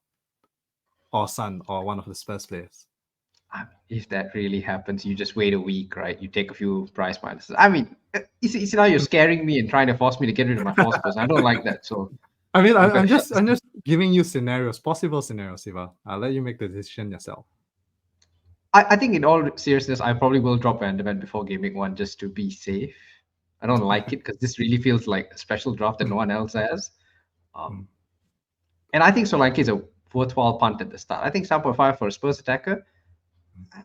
or Son or one of the Spurs players. If that really happens, you just wait a week, right? You take a few price minuses. I mean, you see now you're scaring me and trying to force me to get rid of my 4 Spurs. I don't like that. So I mean, I'm just giving you possible scenarios, Siva. I'll let you make the decision yourself. I think in all seriousness, I probably will drop Van de Ven before game week 1 just to be safe. I don't like it because this really feels like a special draft that no one else has. Um, and I think Solanke is a worthwhile punt at the start. I think 7.5 for a Spurs attacker,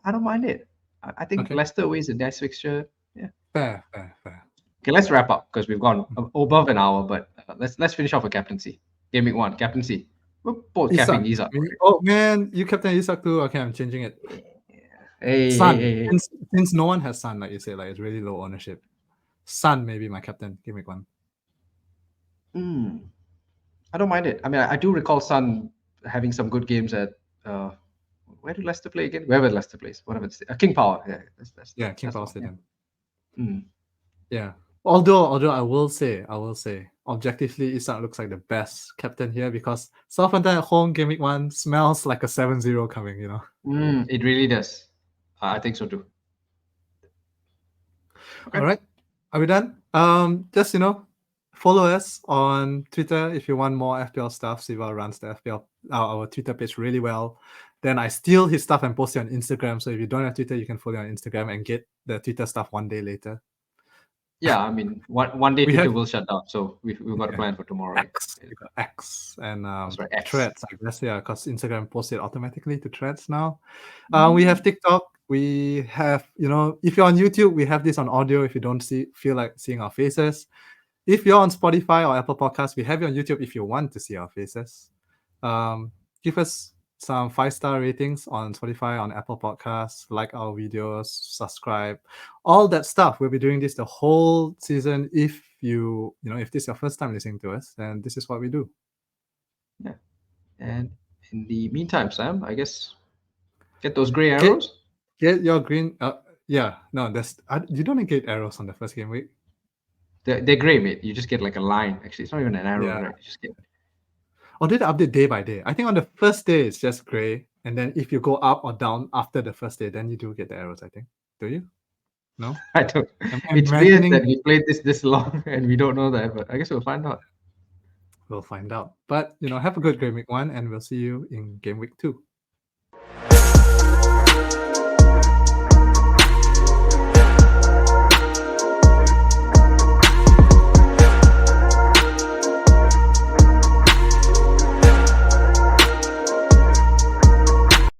I don't mind it. I think Okay. Leicester away is a nice fixture. Yeah. Fair. Okay, let's wrap up because we've gone above an hour. But let's finish off with captaincy. Game week 1, captaincy. We're both capping Isak. Isak. Oh man, you captain Isak too. Okay, I'm changing it. Hey, Son. hey, hey. Since no one has Son, like you say, like it's really low ownership. Son may be my captain. Game week 1. I don't mind it. I mean, I do recall Son having some good games at where did Leicester play again? Wherever Leicester plays, whatever it's King Power. Yeah, King that's Power the one, Stadium. yeah. Yeah. Although I will say, objectively, Isak looks like the best captain here because Southampton at home, game week 1, smells like a 7-0 coming, you know. It really does. I think so too. Okay. All right. Are we done? Just, follow us on Twitter if you want more FPL stuff. Siva runs the FPL, our Twitter page really well. Then I steal his stuff and post it on Instagram. So if you don't have Twitter, you can follow on Instagram and get the Twitter stuff one day later. Yeah, I mean, one day Twitter will shut down, so we've got a plan for tomorrow. X, we got X and right, X. Threads, I guess, because Instagram posts it automatically to Threads now. We have TikTok. We have, if you're on YouTube, we have this on audio. If you don't feel like seeing our faces, if you're on Spotify or Apple Podcasts, we have it on YouTube. If you want to see our faces, give us some 5-star ratings on Spotify, on Apple Podcasts, like our videos, subscribe, all that stuff. We'll be doing this the whole season. If if this is your first time listening to us, then this is what we do. Yeah. And in the meantime, Sam, I guess get those gray arrows. Get your green. Yeah, no, you don't get arrows on the first game week. They're gray, mate. You just get like a line. Actually, it's not even an arrow, right? You just get. Or did they update day by day? I think on the first day it's just gray, and then if you go up or down after the first day, then you do get the arrows. I think. Do you? No, I don't. It's weird that we played this long and we don't know that, but I guess we'll find out. We'll find out. But have a good game week 1, and we'll see you in game week 2.